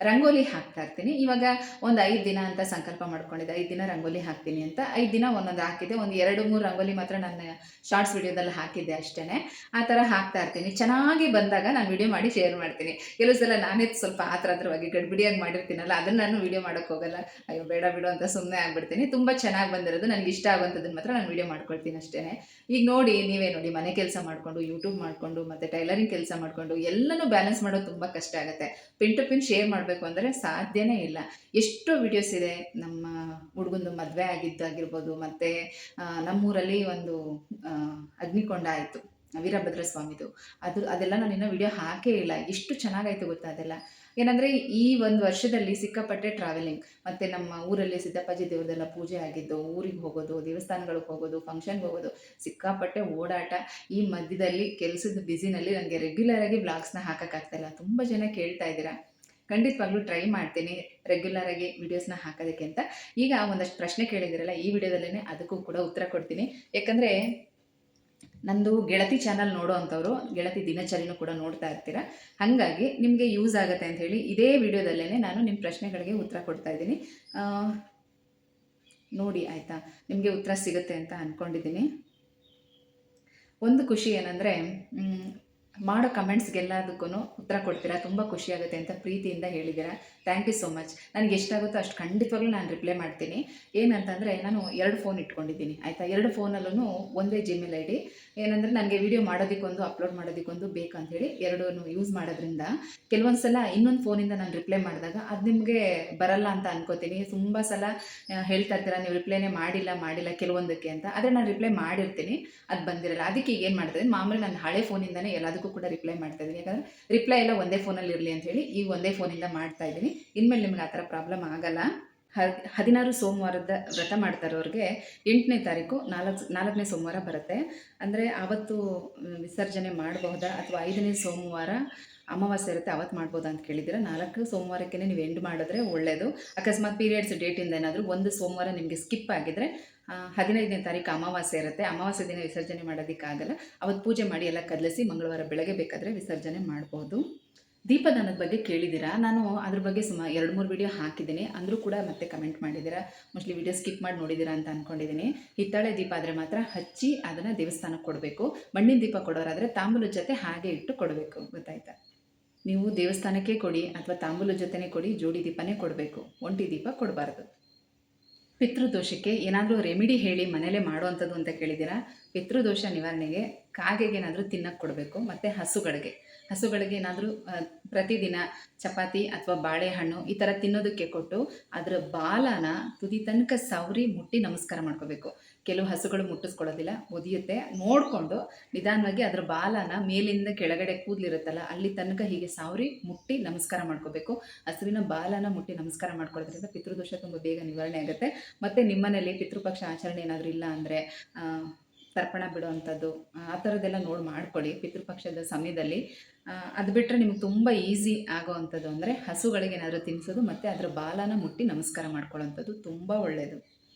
ರಂಗೋಲಿ ಹಾಕ್ತಾ ಇರ್ತೀನಿ. ಇವಾಗ ಒಂದು 5 ದಿನ ಅಂತ ಸಂಕಲ್ಪ ಮಾಡ್ಕೊಂಡಿದ್ದೆ, 5 ದಿನ ರಂಗೋಲಿ ಹಾಕ್ತೀನಿ ಅಂತ. 5 ದಿನ ಒಂದೊಂದು ಹಾಕಿದ್ದೆ. ಒಂದು 2-3 ರಂಗೋಲಿ ಮಾತ್ರ ನಾನು ಶಾರ್ಟ್ಸ್ ವಿಡಿಯೋದಲ್ಲಿ ಹಾಕಿದ್ದೆ ಅಷ್ಟೇ. ಆ ಥರ ಹಾಕ್ತಾ ಇರ್ತೀನಿ. ಚೆನ್ನಾಗಿ ಬಂದಾಗ ನಾನು ವಿಡಿಯೋ ಮಾಡಿ ಶೇರ್ ಮಾಡ್ತೀನಿ. ಕೆಲವು ಸಲ ನಾನೇ ಸ್ವಲ್ಪ ಆತರವಾಗಿ ಗಡ್ಬಿಡಿಯಾಗಿ ಮಾಡಿರ್ತೀನಲ್ಲ, ಅದನ್ನು ನಾನು ವಿಡಿಯೋ ಮಾಡೋಕ್ಕೆ ಹೋಗಲ್ಲ. ಅಯ್ಯೋ ಬೇಡ ಬಿಡು ಅಂತ ಸುಮ್ಮನೆ ಆಗ್ಬಿಡ್ತೀನಿ. ತುಂಬ ಚೆನ್ನಾಗಿ ಬಂದಿರೋದು, ನನಗೆ ಇಷ್ಟ ಆಗುವಂಥದ್ದನ್ನು ಮಾತ್ರ ನಾನು ವಿಡಿಯೋ ಮಾಡ್ಕೊಳ್ತೀನಿ ಅಷ್ಟೇ. ಈಗ ನೋಡಿ, ನೀವೇ ನೋಡಿ, ಮನೆ ಕೆಲಸ ಮಾಡಿಕೊಂಡು, ಯೂಟ್ಯೂಬ್ ಮಾಡಿಕೊಂಡು, ಮತ್ತು ಟೈಲರಿಂಗ್ ಕೆಲಸ ಮಾಡಿಕೊಂಡು ಎಲ್ಲನೂ ಬ್ಯಾಲೆನ್ಸ್ ಮಾಡೋದು ತುಂಬ ಕಷ್ಟ ಆಗುತ್ತೆ. ಪಿನ್ ಟು ಪಿನ್ ಶೇರ್ ಮಾಡಬೇಕು ಅಂದರೆ ಸಾಧ್ಯನೇ ಇಲ್ಲ. ಎಷ್ಟೋ ವಿಡಿಯೋಸ್ ಇದೆ. ನಮ್ಮ ಹುಡುಗಂದು ಮದುವೆ ಆಗಿದ್ದಾಗಿರ್ಬೋದು, ಮತ್ತು ನಮ್ಮೂರಲ್ಲಿ ಒಂದು ಅಗ್ನಿಕೊಂಡ ಆಯಿತು, ವೀರಭದ್ರ ಸ್ವಾಮಿದು. ಅದೆಲ್ಲ ನಾನು ಇನ್ನೂ ವಿಡಿಯೋ ಹಾಕೇ ಇಲ್ಲ. ಎಷ್ಟು ಚೆನ್ನಾಗಾಯಿತು ಗೊತ್ತಾ ಅದೆಲ್ಲ. ಏನಂದರೆ ಈ ಒಂದು ವರ್ಷದಲ್ಲಿ ಸಿಕ್ಕಾಪಟ್ಟೆ ಟ್ರಾವೆಲಿಂಗ್, ಮತ್ತು ನಮ್ಮ ಊರಲ್ಲಿ ಸಿದ್ದಪ್ಪಾಜಿ ದೇವ್ರದೆಲ್ಲ ಪೂಜೆ ಆಗಿದ್ದು, ಊರಿಗೆ ಹೋಗೋದು, ದೇವಸ್ಥಾನಗಳಿಗೆ ಹೋಗೋದು, ಫಂಕ್ಷನ್ಗೆ ಹೋಗೋದು, ಸಿಕ್ಕಾಪಟ್ಟೆ ಓಡಾಟ. ಈ ಮಧ್ಯದಲ್ಲಿ ಕೆಲಸದ ಬ್ಯುಸಿನಲ್ಲಿ ನನಗೆ ರೆಗ್ಯುಲರಾಗಿ ವ್ಲಾಗ್ಸ್ನ ಹಾಕೋಕ್ಕಾಗ್ತಾಯಿಲ್ಲ. ತುಂಬ ಜನ ಕೇಳ್ತಾ ಇದ್ದೀರಾ. ಖಂಡಿತವಾಗ್ಲೂ ಟ್ರೈ ಮಾಡ್ತೀನಿ ರೆಗ್ಯುಲರಾಗಿ ವೀಡಿಯೋಸ್ನ ಹಾಕೋದಕ್ಕೆ ಅಂತ. ಈಗ ಒಂದಷ್ಟು ಪ್ರಶ್ನೆ ಕೇಳಿದಿರಲ್ಲ, ಈ ವಿಡಿಯೋದಲ್ಲೇ ಅದಕ್ಕೂ ಕೂಡ ಉತ್ತರ ಕೊಡ್ತೀನಿ. ಯಾಕಂದರೆ ನಂದು ಗೆಳತಿ ಚಾನಲ್ ನೋಡೋ ಅಂಥವ್ರು ಗೆಳತಿ ದಿನಚರಿನೂ ಕೂಡ ನೋಡ್ತಾ ಇರ್ತೀರ. ಹಾಗಾಗಿ ನಿಮಗೆ ಯೂಸ್ ಆಗುತ್ತೆ ಅಂಥೇಳಿ ಇದೇ ವಿಡಿಯೋದಲ್ಲೇ ನಾನು ನಿಮ್ಮ ಪ್ರಶ್ನೆಗಳಿಗೆ ಉತ್ತರ ಕೊಡ್ತಾ ಇದ್ದೀನಿ. ನೋಡಿ ಆಯಿತಾ, ನಿಮಗೆ ಉತ್ತರ ಸಿಗುತ್ತೆ ಅಂತ ಅಂದ್ಕೊಂಡಿದ್ದೀನಿ. ಒಂದು ಖುಷಿ ಏನಂದರೆ ಮಾಡೋ ಕಮೆಂಟ್ಸ್ಗೆಲ್ಲದಕ್ಕೂ ಉತ್ತರ ಕೊಡ್ತೀರಾ, ತುಂಬ ಖುಷಿಯಾಗುತ್ತೆ ಅಂತ ಪ್ರೀತಿಯಿಂದ ಹೇಳಿದ್ದೀರಾ. Thank you so much. ನನಗೆ ಎಷ್ಟಾಗುತ್ತೋ ಅಷ್ಟು ಖಂಡಿತವಾಗ್ಲೂ ನಾನು ರಿಪ್ಲೈ ಮಾಡ್ತೀನಿ. ಏನಂತಂದರೆ ನಾನು 2 ಫೋನ್ ಇಟ್ಕೊಂಡಿದ್ದೀನಿ ಆಯಿತಾ. 2 ಫೋನಲ್ಲೂ ಒಂದೇ ಜಿಮೇಲ್ ಐ ಡಿ. ಏನಂದರೆ ನನಗೆ ವಿಡಿಯೋ ಮಾಡೋದಕ್ಕೊಂದು, ಅಪ್ಲೋಡ್ ಮಾಡೋದಕ್ಕೊಂದು ಬೇಕಂಥೇಳಿ 2 ಯೂಸ್ ಮಾಡೋದ್ರಿಂದ ಕೆಲವೊಂದು ಸಲ ಇನ್ನೊಂದು ಫೋನಿಂದ ನಾನು ರಿಪ್ಲೈ ಮಾಡಿದಾಗ ಅದು ನಿಮಗೆ ಬರಲ್ಲ ಅಂತ ಅನ್ಕೋತೀನಿ. ತುಂಬ ಸಲ ಹೇಳ್ತಾ ಇರ್ತೀರ ನೀವು ರಿಪ್ಲೈನೇ ಮಾಡಿಲ್ಲ ಕೆಲವೊಂದಕ್ಕೆ ಅಂತ. ಆದರೆ ನಾನು ರಿಪ್ಲೈ ಮಾಡಿರ್ತೀನಿ, ಅದು ಬಂದಿರಲ್ಲ. ಅದಕ್ಕೆ ಈಗ ಏನು ಮಾಡ್ತಾಯಿದ್ದೀನಿ, ಮಾಮೂಲಿ ನನ್ನ ಹಳೆ ಫೋನಿಂದನೇ ಎಲ್ಲದಕ್ಕೂ ಕೂಡ ರಿಪ್ಲೈ ಮಾಡ್ತಾಯಿದ್ದೀನಿ. ಯಾಕಂದರೆ ರಿಪ್ಲೈ ಎಲ್ಲ ಒಂದೇ ಫೋನಲ್ಲಿ ಇರಲಿ ಅಂಥೇಳಿ ಈಗ ಒಂದೇ ಫೋನಿಂದ ಮಾಡ್ತಾಯಿದ್ದೀನಿ. ಇನ್ಮೇಲೆ ನಿಮ್ಗೆ ಆ ಥರ ಪ್ರಾಬ್ಲಮ್ ಆಗಲ್ಲ. 16 ಸೋಮವಾರದ ವ್ರತ ಮಾಡ್ತಾರೋರಿಗೆ 8ನೇ ತಾರೀಕು 4ನೇ ಸೋಮವಾರ ಬರುತ್ತೆ. ಅಂದರೆ ಆವತ್ತು ವಿಸರ್ಜನೆ ಮಾಡಬಹುದಾ, ಅಥವಾ 5ನೇ ಸೋಮವಾರ ಅಮಾವಾಸ್ಯೆ ಇರುತ್ತೆ ಅವತ್ತು ಮಾಡ್ಬೋದಾ ಅಂತ ಕೇಳಿದ್ದೀರ. 4 ಸೋಮವಾರಕ್ಕೆ ನೀವು ಎಂಡ್ ಮಾಡಿದ್ರೆ ಒಳ್ಳೆಯದು. ಅಕಸ್ಮಾತ್ ಪೀರಿಯಡ್ಸ್ ಡೇಟಿಂದ ಏನಾದರೂ ಒಂದು ಸೋಮವಾರ ನಿಮಗೆ ಸ್ಕಿಪ್ ಆಗಿದ್ರೆ 15ನೇ ತಾರೀಕು ಅಮಾವಾಸ್ಯೆ ಇರುತ್ತೆ. ಅಮಾವಾಸ್ಯೆ ದಿನ ವಿಸರ್ಜನೆ ಮಾಡೋದಕ್ಕಾಗಲ್ಲ. ಅವತ್ತು ಪೂಜೆ ಮಾಡಿ ಎಲ್ಲ ಕದಲಿಸಿ ಮಂಗಳವಾರ ಬೆಳಗ್ಗೆ ಬೇಕಾದರೆ ವಿಸರ್ಜನೆ ಮಾಡ್ಬೋದು. ದೀಪದಾನದ ಬಗ್ಗೆ ಕೇಳಿದ್ದೀರಾ. ನಾನು ಅದ್ರ ಬಗ್ಗೆ 2-3 ವಿಡಿಯೋ ಹಾಕಿದ್ದೀನಿ, ಅಂದರೂ ಕೂಡ ಮತ್ತೆ ಕಮೆಂಟ್ ಮಾಡಿದ್ದೀರಾ. ಮೋಸ್ಟ್ಲಿ ವಿಡಿಯೋ ಸ್ಕಿಪ್ ಮಾಡಿ ನೋಡಿದ್ದೀರಾ ಅಂತ ಅಂದ್ಕೊಂಡಿದ್ದೀನಿ. ಹಿತ್ತಾಳೆ ದೀಪ ಆದರೆ ಮಾತ್ರ ಹಚ್ಚಿ ಅದನ್ನು ದೇವಸ್ಥಾನಕ್ಕೆ ಕೊಡಬೇಕು. ಮಣ್ಣಿನ ದೀಪ ಕೊಡೋರಾದರೆ ತಾಂಬೂಲದ ಜೊತೆ ಹಾಗೆ ಇಟ್ಟು ಕೊಡಬೇಕು, ಗೊತ್ತಾಯ್ತಾ. ನೀವು ದೇವಸ್ಥಾನಕ್ಕೆ ಕೊಡಿ ಅಥವಾ ತಾಂಬೂಲದ ಜೊತೆನೇ ಕೊಡಿ, ಜೋಡಿ ದೀಪನೇ ಕೊಡಬೇಕು, ಒಂಟಿ ದೀಪ ಕೊಡಬಾರ್ದು. ಪಿತೃದೋಷಕ್ಕೆ ಏನಾದರೂ ರೆಮಿಡಿ ಹೇಳಿ ಮನೇಲೇ ಮಾಡುವಂಥದ್ದು ಅಂತ ಕೇಳಿದ್ದೀರಾ. ಪಿತೃದೋಷ ನಿವಾರಣೆಗೆ ಕಾಗೆಗೆ ಏನಾದರೂ ತಿನ್ನಕ್ಕೆ ಕೊಡಬೇಕು, ಮತ್ತು ಹಸುಗಳಿಗೆ ಏನಾದರೂ ಪ್ರತಿದಿನ ಚಪಾತಿ ಅಥವಾ ಬಾಳೆಹಣ್ಣು ಈ ಥರ ತಿನ್ನೋದಕ್ಕೆ ಕೊಟ್ಟು ಅದರ ಬಾಲನ ತುದಿ ತನಕ ಸವರಿ ಮುಟ್ಟಿ ನಮಸ್ಕಾರ ಮಾಡ್ಕೋಬೇಕು. ಕೆಲವು ಹಸುಗಳು ಮುಟ್ಟಿಸ್ಕೊಳ್ಳೋದಿಲ್ಲ, ಒದಿಯುತ್ತೆ. ನೋಡಿಕೊಂಡು ನಿಧಾನವಾಗಿ ಅದರ ಬಾಲನ ಮೇಲಿಂದ ಕೆಳಗಡೆ ಕೂದಲಿರುತ್ತಲ್ಲ ಅಲ್ಲಿ ತನಕ ಹೀಗೆ ಸವರಿ ಮುಟ್ಟಿ ನಮಸ್ಕಾರ ಮಾಡ್ಕೋಬೇಕು. ಹಸುವಿನ ಬಾಲನ ಮುಟ್ಟಿ ನಮಸ್ಕಾರ ಮಾಡ್ಕೊಳ್ಳೋದ್ರಿಂದ ಪಿತೃದೋಷ ತುಂಬ ಬೇಗ ನಿವಾರಣೆ ಆಗುತ್ತೆ. ಮತ್ತು ನಿಮ್ಮನೇಲಿ ಪಿತೃಪಕ್ಷ ಆಚರಣೆ ಏನಾದರೂ ಇಲ್ಲ ಅಂದರೆ ತರ್ಪಣ ಬಿಡುವಂಥದ್ದು ಆ ಥರದ್ದೆಲ್ಲ ನೋಡಿ ಮಾಡ್ಕೊಳ್ಳಿ ಪಿತೃಪಕ್ಷದ ಸಮಯದಲ್ಲಿ. ಅದು ಬಿಟ್ಟರೆ ನಿಮ್ಗೆ ತುಂಬ ಈಸಿ ಆಗೋವಂಥದ್ದು ಅಂದರೆ ಹಸುಗಳಿಗೆ ಏನಾದರೂ ತಿನ್ನಿಸೋದು ಮತ್ತು ಅದರ ಬಾಲನ ಮುಟ್ಟಿ ನಮಸ್ಕಾರ ಮಾಡ್ಕೊಳ್ಳೋವಂಥದ್ದು ತುಂಬ ಒಳ್ಳೆಯದು.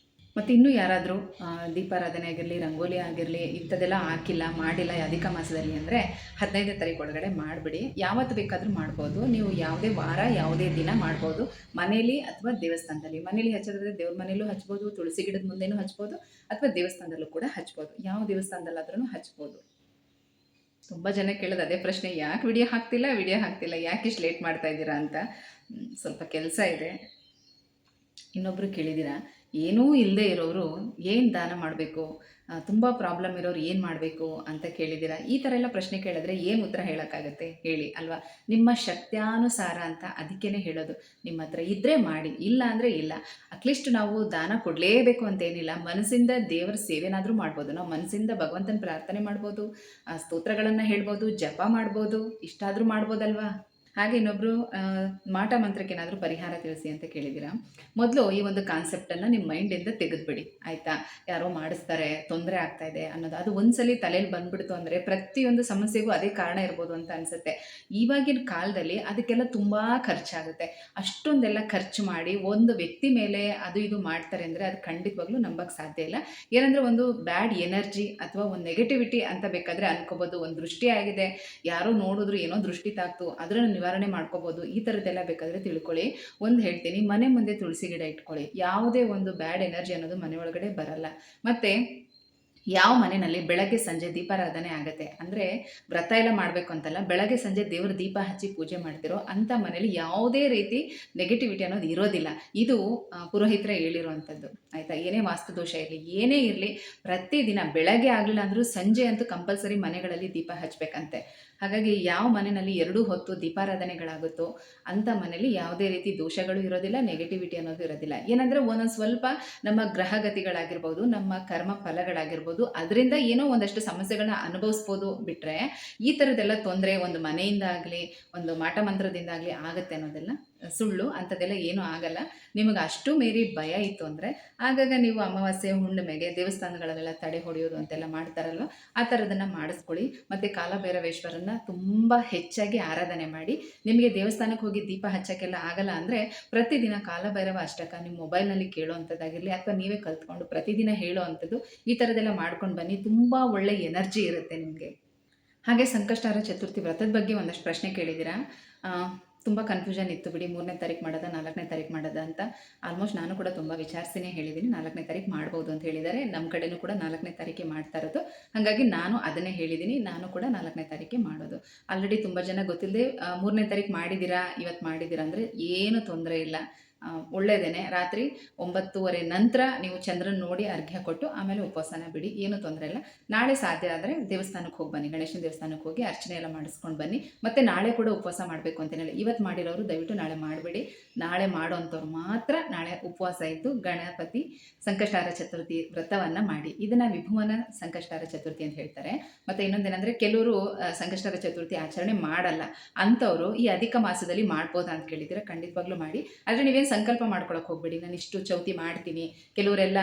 ಮತ್ತು ಇನ್ನೂ ಯಾರಾದರೂ ದೀಪಾರಾಧನೆ ಆಗಿರಲಿ, ರಂಗೋಲಿ ಆಗಿರಲಿ ಇಂಥದ್ದೆಲ್ಲ ಹಾಕಿಲ್ಲ, ಮಾಡಿಲ್ಲ ಅಧಿಕ ಮಾಸದಲ್ಲಿ ಅಂದರೆ 15ನೇ ತಾರೀಕು ಒಳಗಡೆ ಮಾಡಿಬಿಡಿ. ಯಾವತ್ತು ಬೇಕಾದರೂ ಮಾಡ್ಬೋದು. ನೀವು ಯಾವುದೇ ವಾರ ಯಾವುದೇ ದಿನ ಮಾಡ್ಬೋದು, ಮನೇಲಿ ಅಥವಾ ದೇವಸ್ಥಾನದಲ್ಲಿ. ಮನೇಲಿ ಹಚ್ಚೋದಾದರೆ ದೇವ್ರ ಮನೇಲೂ ಹಚ್ಬೋದು, ತುಳಸಿ ಗಿಡದ ಮುಂದೆನೂ ಹಚ್ಬೋದು, ಅಥವಾ ದೇವಸ್ಥಾನದಲ್ಲೂ ಕೂಡ ಹಚ್ಬೋದು. ಯಾವ ದೇವಸ್ಥಾನದಲ್ಲಾದ್ರೂ ಹಚ್ಬೋದು. ತುಂಬ ಜನ ಕೇಳೋದು ಅದೇ ಪ್ರಶ್ನೆ, ಯಾಕೆ ವಿಡಿಯೋ ಹಾಕ್ತಿಲ್ಲ, ಯಾಕೆ ಇಷ್ಟು ಲೇಟ್ ಮಾಡ್ತಾ ಇದ್ದೀರಾ ಅಂತ. ಸ್ವಲ್ಪ ಕೆಲಸ ಇದೆ. ಇನ್ನೊಬ್ಬರು ಕೇಳಿದ್ದೀರಾ, ಏನೂ ಇಲ್ಲದೆ ಇರೋರು ಏನು ದಾನ ಮಾಡಬೇಕು, ತುಂಬ ಪ್ರಾಬ್ಲಮ್ ಇರೋರು ಏನು ಮಾಡಬೇಕು ಅಂತ ಕೇಳಿದ್ದೀರಾ. ಈ ಥರ ಎಲ್ಲ ಪ್ರಶ್ನೆ ಕೇಳಿದ್ರೆ ಏನು ಉತ್ತರ ಹೇಳೋಕ್ಕಾಗತ್ತೆ ಹೇಳಿ ಅಲ್ವಾ? ನಿಮ್ಮ ಶಕ್ತ್ಯಾನುಸಾರ ಅಂತ ಅದಕ್ಕೇ ಹೇಳೋದು. ನಿಮ್ಮ ಹತ್ರ ಇದ್ದರೆ ಮಾಡಿ, ಇಲ್ಲ ಅಂದರೆ ಇಲ್ಲ. ಅಟ್ಲೀಸ್ಟ್ ನಾವು ದಾನ ಕೊಡಲೇಬೇಕು ಅಂತೇನಿಲ್ಲ. ಮನಸ್ಸಿಂದ ದೇವರ ಸೇವೆನಾದರೂ ಮಾಡ್ಬೋದು. ನಾವು ಮನಸ್ಸಿಂದ ಭಗವಂತನ ಪ್ರಾರ್ಥನೆ ಮಾಡ್ಬೋದು, ಸ್ತೋತ್ರಗಳನ್ನು ಹೇಳ್ಬೋದು, ಜಪ ಮಾಡ್ಬೋದು, ಇಷ್ಟಾದರೂ ಮಾಡ್ಬೋದಲ್ವಾ? ಹಾಗೆ ಇನ್ನೊಬ್ಬರು ಮಾಟ ಮಂತ್ರಕ್ಕೆ ಏನಾದರೂ ಪರಿಹಾರ ತಿಳಿಸಿ ಅಂತ ಕೇಳಿದ್ದೀರಾ. ಮೊದಲು ಈ ಒಂದು ಕಾನ್ಸೆಪ್ಟನ್ನು ನಿಮ್ಮ ಮೈಂಡಿಂದ ತೆಗೆದುಬಿಡಿ, ಆಯಿತಾ? ಯಾರೋ ಮಾಡಿಸ್ತಾರೆ, ತೊಂದರೆ ಆಗ್ತಾಯಿದೆ ಅನ್ನೋದು, ಅದು ಒಂದ್ಸಲಿ ತಲೆಯಲ್ಲಿ ಬಂದುಬಿಡ್ತು ಅಂದರೆ ಪ್ರತಿಯೊಂದು ಸಮಸ್ಯೆಗೂ ಅದೇ ಕಾರಣ ಇರ್ಬೋದು ಅಂತ ಅನಿಸುತ್ತೆ. ಇವಾಗಿನ ಕಾಲದಲ್ಲಿ ಅದಕ್ಕೆಲ್ಲ ತುಂಬ ಖರ್ಚಾಗುತ್ತೆ. ಅಷ್ಟೊಂದೆಲ್ಲ ಖರ್ಚು ಮಾಡಿ ಒಂದು ವ್ಯಕ್ತಿ ಮೇಲೆ ಅದು ಇದು ಮಾಡ್ತಾರೆ ಅಂದರೆ ಅದು ಖಂಡಿತವಾಗ್ಲೂ ನಂಬಕ್ಕೆ ಸಾಧ್ಯ ಇಲ್ಲ. ಏನಂದರೆ ಒಂದು ಬ್ಯಾಡ್ ಎನರ್ಜಿ ಅಥವಾ ಒಂದು ನೆಗೆಟಿವಿಟಿ ಅಂತ ಬೇಕಾದರೆ ಅನ್ಕೋಬೋದು. ಒಂದು ದೃಷ್ಟಿ ಆಗಿದೆ, ಯಾರೋ ನೋಡಿದ್ರು ಏನೋ ದೃಷ್ಟಿ ತಾಕ್ತು, ಅದನ್ನು ನಿವಾರಣೆ ಮಾಡ್ಕೋಬೋದು. ಈ ಥರದ್ದೆಲ್ಲ ಬೇಕಾದರೆ ತಿಳ್ಕೊಳ್ಳಿ. ಒಂದು ಹೇಳ್ತೀನಿ, ಮನೆ ಮುಂದೆ ತುಳಸಿ ಗಿಡ ಇಟ್ಕೊಳ್ಳಿ. ಯಾವುದೇ ಒಂದು ಬ್ಯಾಡ್ ಎನರ್ಜಿ ಅನ್ನೋದು ಮನೆ ಒಳಗಡೆ ಬರಲ್ಲ. ಮತ್ತು ಯಾವ ಮನೆಯಲ್ಲಿ ಬೆಳಗ್ಗೆ ಸಂಜೆ ದೀಪಾರಾಧನೆ ಆಗುತ್ತೆ ಅಂದರೆ ವ್ರತ ಎಲ್ಲ ಮಾಡಬೇಕು ಅಂತಲ್ಲ, ಬೆಳಗ್ಗೆ ಸಂಜೆ ದೇವ್ರ ದೀಪ ಹಚ್ಚಿ ಪೂಜೆ ಮಾಡ್ತಿರೋ ಅಂಥ ಮನೇಲಿ ಯಾವುದೇ ರೀತಿ ನೆಗೆಟಿವಿಟಿ ಅನ್ನೋದು ಇರೋದಿಲ್ಲ. ಇದು ಪುರೋಹಿತರೆ ಹೇಳಿರುವಂಥದ್ದು, ಆಯಿತಾ? ಏನೇ ವಾಸ್ತುದೋಷ ಇರಲಿ, ಏನೇ ಇರಲಿ, ಪ್ರತಿದಿನ ಬೆಳಗ್ಗೆ ಆಗಲಿಲ್ಲ ಅಂದರೂ ಸಂಜೆ ಅಂತೂ ಕಂಪಲ್ಸರಿ ಮನೆಗಳಲ್ಲಿ ದೀಪ ಹಚ್ಚಬೇಕಂತೆ. ಹಾಗಾಗಿ ಯಾವ ಮನೆಯಲ್ಲಿ 2 ಹೊತ್ತು ದೀಪಾರಾಧನೆಗಳಾಗುತ್ತೋ ಅಂಥ ಮನೇಲಿ ಯಾವುದೇ ರೀತಿ ದೋಷಗಳು ಇರೋದಿಲ್ಲ, ನೆಗೆಟಿವಿಟಿ ಅನ್ನೋದು ಇರೋದಿಲ್ಲ. ಏನಂದರೆ ಒಂದೊಂದು ಸ್ವಲ್ಪ ನಮ್ಮ ಗ್ರಹಗತಿಗಳಾಗಿರ್ಬೋದು, ನಮ್ಮ ಕರ್ಮ ಫಲಗಳಾಗಿರ್ಬೋದು, ಅದರಿಂದ ಏನೋ ಒಂದಷ್ಟು ಸಮಸ್ಯೆಗಳನ್ನ ಅನುಭವಿಸ್ಬೋದು. ಬಿಟ್ಟರೆ ಈ ಥರದ್ದೆಲ್ಲ ತೊಂದರೆ ಒಂದು ಮನೆಯಿಂದ ಆಗಲಿ, ಒಂದು ಮಾಟ ಮಂತ್ರದಿಂದಾಗಲಿ ಆಗುತ್ತೆ ಅನ್ನೋದೆಲ್ಲ ಸುಳ್ಳು. ಅಂಥದ್ದೆಲ್ಲ ಏನೂ ಆಗಲ್ಲ. ನಿಮಗೆ ಅಷ್ಟು ಮೀರಿ ಭಯ ಇತ್ತು ಅಂದರೆ ಆಗಾಗ ನೀವು ಅಮಾವಾಸ್ಯೆ, ಹುಣ್ಣಿಮೆಗೆ ದೇವಸ್ಥಾನಗಳಲ್ಲೆಲ್ಲ ತಡೆ ಹೊಡೆಯೋದು ಅಂತೆಲ್ಲ ಮಾಡ್ತಾರಲ್ವ, ಆ ಥರದನ್ನು ಮಾಡಿಸ್ಕೊಳ್ಳಿ. ಮತ್ತು ಕಾಲಭೈರವೇಶ್ವರನ್ನ ತುಂಬ ಹೆಚ್ಚಾಗಿ ಆರಾಧನೆ ಮಾಡಿ. ನಿಮಗೆ ದೇವಸ್ಥಾನಕ್ಕೆ ಹೋಗಿ ದೀಪ ಹಚ್ಚೋಕ್ಕೆಲ್ಲ ಆಗಲ್ಲ ಅಂದರೆ ಪ್ರತಿದಿನ ಕಾಲಭೈರವ ಅಷ್ಟಕ ನಿಮ್ಮ ಮೊಬೈಲ್ನಲ್ಲಿ ಕೇಳೋವಂಥದ್ದಾಗಿರಲಿ, ಅಥವಾ ನೀವೇ ಕಲ್ತ್ಕೊಂಡು ಪ್ರತಿದಿನ ಹೇಳೋ ಅಂಥದ್ದು, ಈ ಥರದ್ದೆಲ್ಲ ಮಾಡ್ಕೊಂಡು ಬನ್ನಿ. ತುಂಬ ಒಳ್ಳೆ ಎನರ್ಜಿ ಇರುತ್ತೆ ನಿಮಗೆ. ಹಾಗೆ ಸಂಕಷ್ಟಹರ ಚತುರ್ಥಿ ವ್ರತದ ಬಗ್ಗೆ ಒಂದಷ್ಟು ಪ್ರಶ್ನೆ ಕೇಳಿದ್ದೀರಾ. ತುಂಬ ಕನ್ಫ್ಯೂಷನ್ ಇತ್ತು ಬಿಡಿ, 3ನೇ ತಾರೀಕು ಮಾಡೋದಾ 4ನೇ ತಾರೀಕು ಮಾಡೋದಾ ಅಂತ. ಆಲ್ಮೋಸ್ಟ್ ನಾನು ಕೂಡ ತುಂಬ ವಿಚಾರಿಸಿನೇ ಹೇಳಿದ್ದೀನಿ, 4ನೇ ತಾರೀಕು ಮಾಡ್ಬೋದು ಅಂತ ಹೇಳಿದ್ದಾರೆ. ನಮ್ಮ ಕಡೆಯೂ ಕೂಡ 4ನೇ ತಾರೀಕೆ ಮಾಡ್ತಾ ಇರೋದು. ಹಾಗಾಗಿ ನಾನು ಅದನ್ನೇ ಹೇಳಿದ್ದೀನಿ, ನಾನು ಕೂಡ 4ನೇ ತಾರೀಕೆ ಮಾಡೋದು. ಆಲ್ರೆಡಿ ತುಂಬ ಜನ ಗೊತ್ತಿಲ್ಲದೆ 3ನೇ ತಾರೀಕು ಮಾಡಿದ್ದೀರಾ, ಇವತ್ತು ಮಾಡಿದ್ದೀರಾ ಅಂದರೆ ಏನೂ ತೊಂದರೆ ಇಲ್ಲ. ಒಳ್ಳೆಯದೇ. ರಾತ್ರಿ 9:30 ನಂತರ ನೀವು ಚಂದ್ರನ ನೋಡಿ ಅರ್ಘ್ಯ ಕೊಟ್ಟು ಆಮೇಲೆ ಉಪವಾಸನ ಬಿಡಿ, ಏನೂ ತೊಂದರೆ ಇಲ್ಲ. ನಾಳೆ ಸಾಧ್ಯ ಆದರೆ ದೇವಸ್ಥಾನಕ್ಕೆ ಹೋಗಿ ಬನ್ನಿ, ಗಣೇಶನ ದೇವಸ್ಥಾನಕ್ಕೆ ಹೋಗಿ ಅರ್ಚನೆ ಎಲ್ಲ ಮಾಡಿಸ್ಕೊಂಡು ಬನ್ನಿ. ಮತ್ತು ನಾಳೆ ಕೂಡ ಉಪವಾಸ ಮಾಡಬೇಕು ಅಂತೇನಿಲ್ಲ. ಇವತ್ತು ಮಾಡಿರೋರು ದಯವಿಟ್ಟು ನಾಳೆ ಮಾಡಬೇಡಿ. ನಾಳೆ ಮಾಡೋವಂಥವ್ರು ಮಾತ್ರ ನಾಳೆ ಉಪವಾಸ ಇದ್ದು ಗಣಪತಿ ಸಂಕಷ್ಟಹರ ಚತುರ್ಥಿ ವ್ರತವನ್ನು ಮಾಡಿ. ಇದನ್ನು ವಿಭುವನ ಸಂಕಷ್ಟಹರ ಚತುರ್ಥಿ ಅಂತ ಹೇಳ್ತಾರೆ. ಮತ್ತು ಇನ್ನೊಂದೇನೆಂದರೆ ಕೆಲವರು ಸಂಕಷ್ಟಹರ ಚತುರ್ಥಿ ಆಚರಣೆ ಮಾಡಲ್ಲ, ಅಂಥವರು ಈ ಅಧಿಕ ಮಾಸದಲ್ಲಿ ಮಾಡ್ಬೋದಾ ಅಂತ ಕೇಳಿದ್ದೀರಾ. ಖಂಡಿತವಾಗ್ಲೂ ಮಾಡಿ. ಆದರೆ ನೀವೇನು ಸಂಕಲ್ಪ ಮಾಡ್ಕೊಳಕ್ಕೆ ಹೋಗ್ಬೇಡಿ, ನಾನು ಇಷ್ಟು ಚೌತಿ ಮಾಡ್ತೀನಿ. ಕೆಲವರೆಲ್ಲ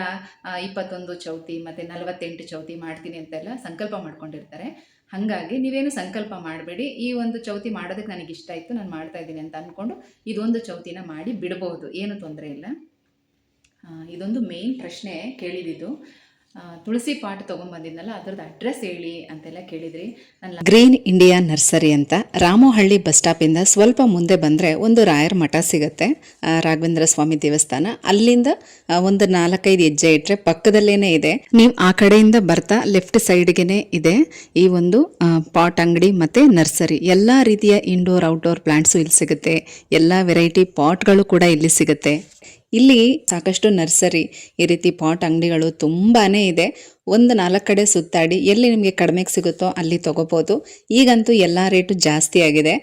21 ಚೌತಿ ಮತ್ತು 48 ಚೌತಿ ಮಾಡ್ತೀನಿ ಅಂತೆಲ್ಲ ಸಂಕಲ್ಪ ಮಾಡ್ಕೊಂಡಿರ್ತಾರೆ. ಹಾಗಾಗಿ ನೀವೇನು ಸಂಕಲ್ಪ ಮಾಡಬೇಡಿ. ಈ ಒಂದು ಚೌತಿ ಮಾಡೋದಕ್ಕೆ ನನಗೆ ಇಷ್ಟ ಇತ್ತು, ನಾನು ಮಾಡ್ತಾ ಇದ್ದೀನಿ ಅಂತ ಅಂದ್ಕೊಂಡು ಇದೊಂದು ಚೌತಿನ ಮಾಡಿ ಬಿಡ್ಬೋದು, ಏನು ತೊಂದರೆ ಇಲ್ಲ. ಇದೊಂದು ಮೇನ್ ಪ್ರಶ್ನೆ ಕೇಳಿದ್ದು. ತುಳಸಿ ಪಾಟ್ ತೊಗೊಂಬಂದಿದ್ನಲ್ಲ, ಅದರದ್ದು ಅಡ್ರೆಸ್ ಹೇಳಿ ಅಂತೆಲ್ಲ ಕೇಳಿದ್ರಿ. ನನ್ನ ಗ್ರೀನ್ ಇಂಡಿಯಾ ನರ್ಸರಿ ಅಂತ ರಾಮೋಹಳ್ಳಿ ಬಸ್ ಸ್ಟಾಪಿಂದ ಸ್ವಲ್ಪ ಮುಂದೆ ಬಂದರೆ ಒಂದು ರಾಯರ ಮಠ ಸಿಗುತ್ತೆ, ರಾಘವೇಂದ್ರ ಸ್ವಾಮಿ ದೇವಸ್ಥಾನ. ಅಲ್ಲಿಂದ ಒಂದು 4-5 ಹೆಜ್ಜೆ ಇಟ್ಟರೆ ಪಕ್ಕದಲ್ಲೇನೆ ಇದೆ. ನೀವು ಆ ಕಡೆಯಿಂದ ಬರ್ತಾ ಲೆಫ್ಟ್ ಸೈಡ್ಗೆನೆ ಇದೆ ಈ ಒಂದು ಪಾಟ್ ಅಂಗಡಿ ಮತ್ತು ನರ್ಸರಿ. ಎಲ್ಲ ರೀತಿಯ ಇಂಡೋರ್ ಔಟ್ಡೋರ್ ಪ್ಲಾಂಟ್ಸು ಇಲ್ಲಿ ಸಿಗುತ್ತೆ. ಎಲ್ಲ ವೆರೈಟಿ ಪಾಟ್ಗಳು ಕೂಡ ಇಲ್ಲಿ ಸಿಗುತ್ತೆ. ಇಲ್ಲಿ ಸಾಕಷ್ಟು ನರ್ಸರಿ, ಈ ರೀತಿ ಪಾಟ್ ಅಂಗಡಿಗಳು ತುಂಬಾ ಇದೆ. ಒಂದು 4 ಕಡೆ ಸುತ್ತಾಡಿ ಎಲ್ಲಿ ನಿಮಗೆ ಕಡಿಮೆಗೆ ಸಿಗುತ್ತೋ ಅಲ್ಲಿ ತೊಗೋಬೋದು. ಈಗಂತೂ ಎಲ್ಲ ರೇಟು ಜಾಸ್ತಿ ಆಗಿದೆ.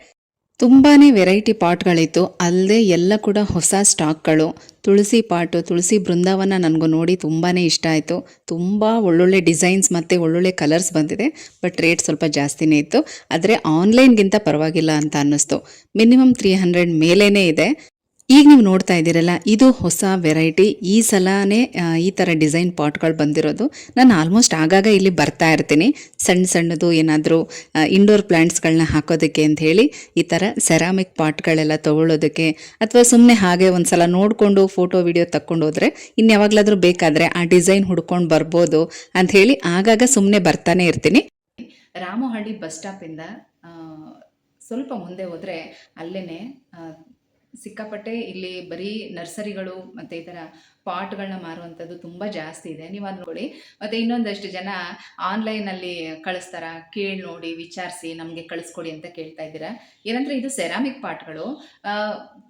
ತುಂಬಾ ವೆರೈಟಿ ಪಾಟ್ಗಳಿತ್ತು, ಅಲ್ಲದೆ ಎಲ್ಲ ಕೂಡ ಹೊಸ ಸ್ಟಾಕ್ಗಳು. ತುಳಸಿ ಪಾಟು, ತುಳಸಿ ಬೃಂದಾವನ ನನಗೂ ನೋಡಿ ತುಂಬಾ ಇಷ್ಟ ಆಯಿತು. ತುಂಬ ಒಳ್ಳೊಳ್ಳೆ ಡಿಸೈನ್ಸ್ ಮತ್ತು ಒಳ್ಳೊಳ್ಳೆ ಕಲರ್ಸ್ ಬಂದಿದೆ. ಬಟ್ ರೇಟ್ ಸ್ವಲ್ಪ ಜಾಸ್ತಿನೇ ಇತ್ತು. ಆದರೆ ಆನ್ಲೈನ್ಗಿಂತ ಪರವಾಗಿಲ್ಲ ಅಂತ ಅನ್ನಿಸ್ತು. ಮಿನಿಮಮ್ 300 ಮೇಲೇ ಇದೆ. ಈಗ ನೀವು ನೋಡ್ತಾ ಇದ್ದೀರಲ್ಲ, ಇದು ಹೊಸ ವೆರೈಟಿ. ಈ ಸಲನೇ ಈ ಥರ ಡಿಸೈನ್ ಪಾಟ್ಗಳು ಬಂದಿರೋದು. ನಾನು ಆಲ್ಮೋಸ್ಟ್ ಆಗಾಗ ಇಲ್ಲಿ ಬರ್ತಾ ಇರ್ತೀನಿ, ಸಣ್ಣ ಸಣ್ಣದು ಏನಾದರೂ ಇಂಡೋರ್ ಪ್ಲ್ಯಾಂಟ್ಸ್ಗಳನ್ನ ಹಾಕೋದಕ್ಕೆ ಅಂತ ಹೇಳಿ ಈ ಥರ ಸೆರಾಮಿಕ್ ಪಾಟ್ಗಳೆಲ್ಲ ತೊಗೊಳ್ಳೋದಕ್ಕೆ, ಅಥವಾ ಸುಮ್ಮನೆ ಹಾಗೆ ಒಂದು ಸಲ ನೋಡಿಕೊಂಡು ಫೋಟೋ ವಿಡಿಯೋ ತಕ್ಕೊಂಡು ಹೋದರೆ ಇನ್ಯಾವಾಗಲಾದರೂ ಬೇಕಾದರೆ ಆ ಡಿಸೈನ್ ಹುಡ್ಕೊಂಡು ಬರ್ಬೋದು ಅಂಥೇಳಿ ಆಗಾಗ ಸುಮ್ಮನೆ ಬರ್ತಾನೆ ಇರ್ತೀನಿ. ರಾಮೋಹಳ್ಳಿ ಬಸ್ ಸ್ಟಾಪಿಂದ ಸ್ವಲ್ಪ ಮುಂದೆ ಹೋದರೆ ಅಲ್ಲೇ ಸಿಕ್ಕಾಪಟ್ಟೆ ಇಲ್ಲಿ ಬರೀ ನರ್ಸರಿಗಳು ಮತ್ತು ಈ ಥರ ಪಾಟ್ಗಳನ್ನ ಮಾರುವಂಥದ್ದು ತುಂಬ ಜಾಸ್ತಿ ಇದೆ. ನೀವು ಅದು ನೋಡಿ. ಮತ್ತು ಇನ್ನೊಂದಷ್ಟು ಜನ ಆನ್ಲೈನಲ್ಲಿ ಕಳಿಸ್ತಾರ, ಕೇಳಿ ನೋಡಿ ವಿಚಾರಿಸಿ ನಮಗೆ ಕಳಿಸ್ಕೊಡಿ ಅಂತ ಕೇಳ್ತಾ ಇದ್ದೀರಾ. ಏನಂದರೆ ಇದು ಸೆರಾಮಿಕ್ ಪಾಟ್ಗಳು,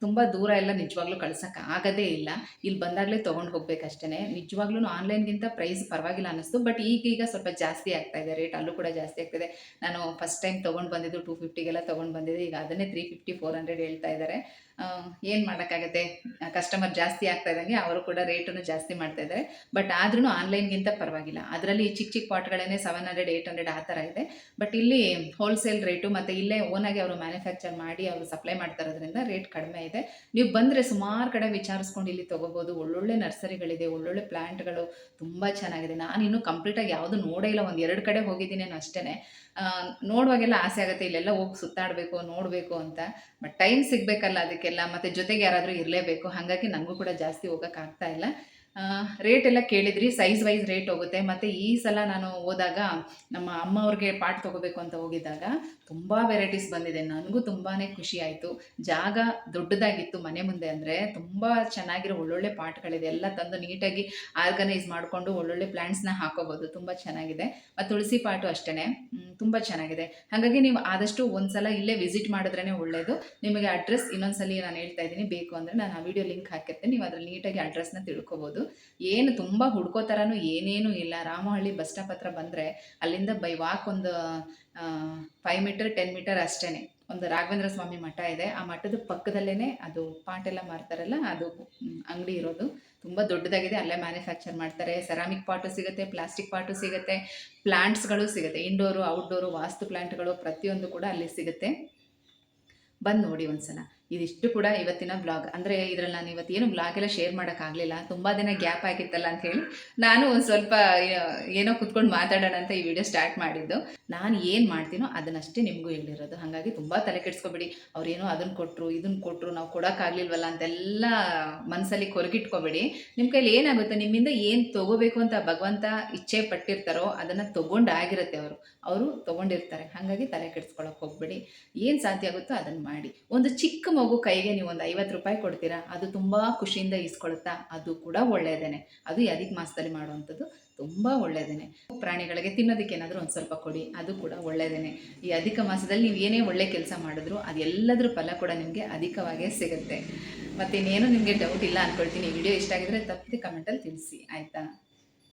ತುಂಬ ದೂರ ಎಲ್ಲ ನಿಜವಾಗ್ಲೂ ಕಳ್ಸೋಕ್ಕೆ ಆಗೋದೇ ಇಲ್ಲ. ಇಲ್ಲಿ ಬಂದಾಗಲೇ ತೊಗೊಂಡು ಹೋಗ್ಬೇಕಷ್ಟೇ. ನಿಜವಾಗ್ಲೂ ಆನ್ಲೈನ್ಗಿಂತ ಪ್ರೈಸ್ ಪರವಾಗಿಲ್ಲ ಅನ್ನಿಸ್ತು. ಬಟ್ ಈಗೀಗ ಸ್ವಲ್ಪ ಜಾಸ್ತಿ ಆಗ್ತಾಯಿದೆ ರೇಟ್, ಅಲ್ಲೂ ಕೂಡ ಜಾಸ್ತಿ ಆಗ್ತಿದೆ. ನಾನು ಫಸ್ಟ್ ಟೈಮ್ ತೊಗೊಂಡು ಬಂದಿದ್ದು 250ಗೆಲ್ಲ ತೊಗೊಂಡು ಬಂದಿದ್ದೆ. ಈಗ ಅದನ್ನೇ 350 400 ಹೇಳ್ತಾ ಇದ್ದಾರೆ. ಏನು ಮಾಡೋಕ್ಕಾಗತ್ತೆ, ಕಸ್ಟಮರ್ ಜಾಸ್ತಿ ಆಗ್ತಾ ಇದ್ದಂಗೆ ಅವರು ಕೂಡ ರೇಟನ್ನು ಜಾಸ್ತಿ ಮಾಡ್ತಾ ಇದ್ದಾರೆ. ಬಟ್ ಆದ್ರೂ ಆನ್ಲೈನ್ಗಿಂತ ಪರವಾಗಿಲ್ಲ. ಅದರಲ್ಲಿ ಚಿಕ್ಕ ಚಿಕ್ಕ ಪಾಟ್ಗಳೇ 700 800 ಆ ಥರ ಇದೆ. ಬಟ್ ಇಲ್ಲಿ ಹೋಲ್ಸೇಲ್ ರೇಟು ಮತ್ತು ಇಲ್ಲೇ ಓನಾಗಿ ಅವರು ಮ್ಯಾನುಫ್ಯಾಕ್ಚರ್ ಮಾಡಿ ಅವರು ಸಪ್ಲೈ ಮಾಡ್ತಾ ಇರೋದ್ರಿಂದ ರೇಟ್ ಕಡಿಮೆ ಇದೆ. ನೀವು ಬಂದರೆ ಸುಮಾರು ಕಡೆ ವಿಚಾರಿಸ್ಕೊಂಡು ಇಲ್ಲಿ ತೊಗೋಬೋದು. ಒಳ್ಳೊಳ್ಳೆ ನರ್ಸರಿಗಳಿದೆ, ಒಳ್ಳೊಳ್ಳೆ ಪ್ಲ್ಯಾಂಟ್ಗಳು ತುಂಬ ಚೆನ್ನಾಗಿದೆ. ನಾನು ಇನ್ನೂ ಕಂಪ್ಲೀಟಾಗಿ ಯಾವುದು ನೋಡೇ ಇಲ್ಲ, 1-2 ಕಡೆ ಹೋಗಿದ್ದೀನಿ ನಾನು ಅಷ್ಟೇ. ನೋಡುವಾಗೆಲ್ಲ ಆಸೆ ಆಗುತ್ತೆ ಇಲ್ಲೆಲ್ಲ ಹೋಗಿ ಸುತ್ತಾಡಬೇಕು, ನೋಡಬೇಕು ಅಂತ. ಬಟ್ ಟೈಮ್ ಸಿಗಬೇಕಲ್ಲ ಅದಕ್ಕೆಲ್ಲ, ಮತ್ತು ಜೊತೆಗೆ ಯಾರಾದರೂ ಇರಲೇಬೇಕು. ಹಾಗಾಗಿ ನನಗೂ ಕೂಡ ಜಾಸ್ತಿ ಹೋಗೋಕ್ಕಾಗ್ತಾ ಇಲ್ಲ. ರೇಟ್ ಎಲ್ಲ ಕೇಳಿದ್ರಿ, ಸೈಜ್ ವೈಸ್ ರೇಟ್ ಹೋಗುತ್ತೆ. ಮತ್ತು ಈ ಸಲ ನಾನು ಹೋದಾಗ ನಮ್ಮ ಅಮ್ಮ ಅವ್ರಿಗೆ ಪಾಟ್ ತೊಗೋಬೇಕು ಅಂತ ಹೋಗಿದ್ದಾಗ ತುಂಬ ವೆರೈಟೀಸ್ ಬಂದಿದೆ. ನನಗೂ ತುಂಬಾ ಖುಷಿ ಆಯಿತು. ಜಾಗ ದೊಡ್ಡದಾಗಿತ್ತು ಮನೆ ಮುಂದೆ, ಅಂದರೆ ತುಂಬ ಚೆನ್ನಾಗಿರೋ ಒಳ್ಳೊಳ್ಳೆ ಪಾಟ್ಗಳಿದೆ. ಎಲ್ಲ ತಂದು ನೀಟಾಗಿ ಆರ್ಗನೈಸ್ ಮಾಡಿಕೊಂಡು ಒಳ್ಳೊಳ್ಳೆ ಪ್ಲ್ಯಾಂಟ್ಸ್ನ ಹಾಕೋಬೋದು. ತುಂಬ ಚೆನ್ನಾಗಿದೆ. ಮತ್ತು ತುಳಸಿ ಪಾಟು ಅಷ್ಟೇ ತುಂಬ ಚೆನ್ನಾಗಿದೆ. ಹಾಗಾಗಿ ನೀವು ಆದಷ್ಟು ಒಂದ್ಸಲ ಇಲ್ಲೇ ವಿಸಿಟ್ ಮಾಡಿದ್ರೇ ಒಳ್ಳೆಯದು. ನಿಮಗೆ ಅಡ್ರೆಸ್ ಇನ್ನೊಂದ್ಸಲಿ ನಾನು ಹೇಳ್ತಾ ಇದ್ದೀನಿ, ಬೇಕು ಅಂದರೆ ನಾನು ಆ ವಿಡಿಯೋ ಲಿಂಕ್ ಹಾಕಿರ್ತೀನಿ, ನೀವು ಅದರಲ್ಲಿ ನೀಟಾಗಿ ಅಡ್ರೆಸ್ನ ತಿಳ್ಕೊಬೋದು. ಏನು ತುಂಬ ಹುಡ್ಕೋ ಥರನೂ ಏನೇನೂ ಇಲ್ಲ. ರಾಮೋಹಳ್ಳಿ ಬಸ್ ಸ್ಟಾಪ್ ಹತ್ರ ಬಂದರೆ ಅಲ್ಲಿಂದ ಬೈ ವಾಕ್ ಒಂದು 5 ಮೀಟರ್ 10 ಮೀಟರ್ ಅಷ್ಟೇ ಒಂದು ರಾಘವೇಂದ್ರ ಸ್ವಾಮಿ ಮಠ ಇದೆ. ಆ ಮಠದ ಪಕ್ಕದಲ್ಲೇ ಅದು ಪಾಟೆಲ್ಲ ಮಾರ್ತಾರಲ್ಲ, ಅದು ಅಂಗಡಿ ಇರೋದು. ತುಂಬ ದೊಡ್ಡದಾಗಿದೆ. ಅಲ್ಲೇ ಮ್ಯಾನುಫ್ಯಾಕ್ಚರ್ ಮಾಡ್ತಾರೆ. ಸೆರಾಮಿಕ್ ಪಾಟು ಸಿಗುತ್ತೆ, ಪ್ಲಾಸ್ಟಿಕ್ ಪಾಟು ಸಿಗುತ್ತೆ, ಪ್ಲ್ಯಾಂಟ್ಸ್ಗಳು ಸಿಗುತ್ತೆ, ಇಂಡೋರು ಔಟ್ಡೋರು ವಾಸ್ತು ಪ್ಲ್ಯಾಂಟ್ಗಳು ಪ್ರತಿಯೊಂದು ಕೂಡ ಅಲ್ಲಿ ಸಿಗುತ್ತೆ. ಬಂದು ನೋಡಿ ಒಂದ್ಸಲ. ಇದಿಷ್ಟು ಕೂಡ ಇವತ್ತಿನ ಬ್ಲಾಗ್. ಅಂದರೆ ಇದರಲ್ಲಿ ನಾನು ಇವತ್ತೇನು ಬ್ಲಾಗ್ ಎಲ್ಲ ಶೇರ್ ಮಾಡೋಕ್ಕಾಗಲಿಲ್ಲ, ತುಂಬ ದಿನ ಗ್ಯಾಪ್ ಆಗಿತ್ತಲ್ಲ ಅಂಥೇಳಿ ನಾನು ಒಂದು ಸ್ವಲ್ಪ ಏನೋ ಕುತ್ಕೊಂಡು ಮಾತಾಡೋಣ ಅಂತ ಈ ವಿಡಿಯೋ ಸ್ಟಾರ್ಟ್ ಮಾಡಿದ್ದು. ನಾನು ಏನು ಮಾಡ್ತೀನೋ ಅದನ್ನಷ್ಟೇ ನಿಮಗೂ ಹೇಳಿರೋದು. ಹಾಗಾಗಿ ತುಂಬ ತಲೆ ಕೆಡಿಸ್ಕೊಬೇಡಿ. ಅವ್ರೇನೋ ಅದನ್ನು ಕೊಟ್ಟರು ಇದನ್ನು ಕೊಟ್ಟರು ನಾವು ಕೊಡೋಕ್ಕಾಗಲಿಲ್ವಲ್ಲ ಅಂತೆಲ್ಲ ಮನಸ್ಸಲ್ಲಿ ಕೊರಗಿಟ್ಕೋಬೇಡಿ. ನಿಮ್ಮ ಕೈಲಿ ಏನಾಗುತ್ತೆ, ನಿಮ್ಮಿಂದ ಏನು ತೊಗೋಬೇಕು ಅಂತ ಭಗವಂತ ಇಚ್ಛೆ ಪಟ್ಟಿರ್ತಾರೋ ಅದನ್ನು ತೊಗೊಂಡಾಗಿರುತ್ತೆ. ಅವರು ತೊಗೊಂಡಿರ್ತಾರೆ. ಹಾಗಾಗಿ ತಲೆ ಕೆಡಿಸ್ಕೊಳ್ಳೋಕೆ ಹೋಗ್ಬೇಡಿ. ಏನು ಸಾಧ್ಯ ಆಗುತ್ತೋ ಅದನ್ನು ಮಾಡಿ. ಒಂದು ಚಿಕ್ಕ ಮಗು ಕೈಗೆ ನೀವು ಒಂದು 50 ರೂಪಾಯಿ ಕೊಡ್ತೀರಾ, ಅದು ತುಂಬ ಖುಷಿಯಿಂದ ಇಸ್ಕೊಳುತ್ತಾ, ಅದು ಕೂಡ ಒಳ್ಳೆಯದೇನೆ. ಅದು ಈ ಅಧಿಕ ಮಾಸದಲ್ಲಿ ಮಾಡುವಂಥದ್ದು ತುಂಬ ಒಳ್ಳೆಯದೇನೆ. ಪ್ರಾಣಿಗಳಿಗೆ ತಿನ್ನೋದಕ್ಕೆ ಏನಾದರೂ ಒಂದು ಸ್ವಲ್ಪ ಕೊಡಿ, ಅದು ಕೂಡ ಒಳ್ಳೆಯದೇನೆ. ಈ ಅಧಿಕ ಮಾಸದಲ್ಲಿ ನೀವು ಏನೇ ಒಳ್ಳೆ ಕೆಲಸ ಮಾಡಿದ್ರು ಅದೆಲ್ಲದರ ಫಲ ಕೂಡ ನಿಮಗೆ ಅಧಿಕವಾಗೇ ಸಿಗುತ್ತೆ. ಮತ್ತಿನ್ನೇನು ನಿಮಗೆ ಡೌಟ್ ಇಲ್ಲ ಅಂದ್ಕೊಳ್ತೀನಿ. ಈ ವಿಡಿಯೋ ಇಷ್ಟ ಆಗಿದ್ರೆ ತಪ್ಪದೆ ಕಮೆಂಟಲ್ಲಿ ತಿಳಿಸಿ, ಆಯಿತಾ?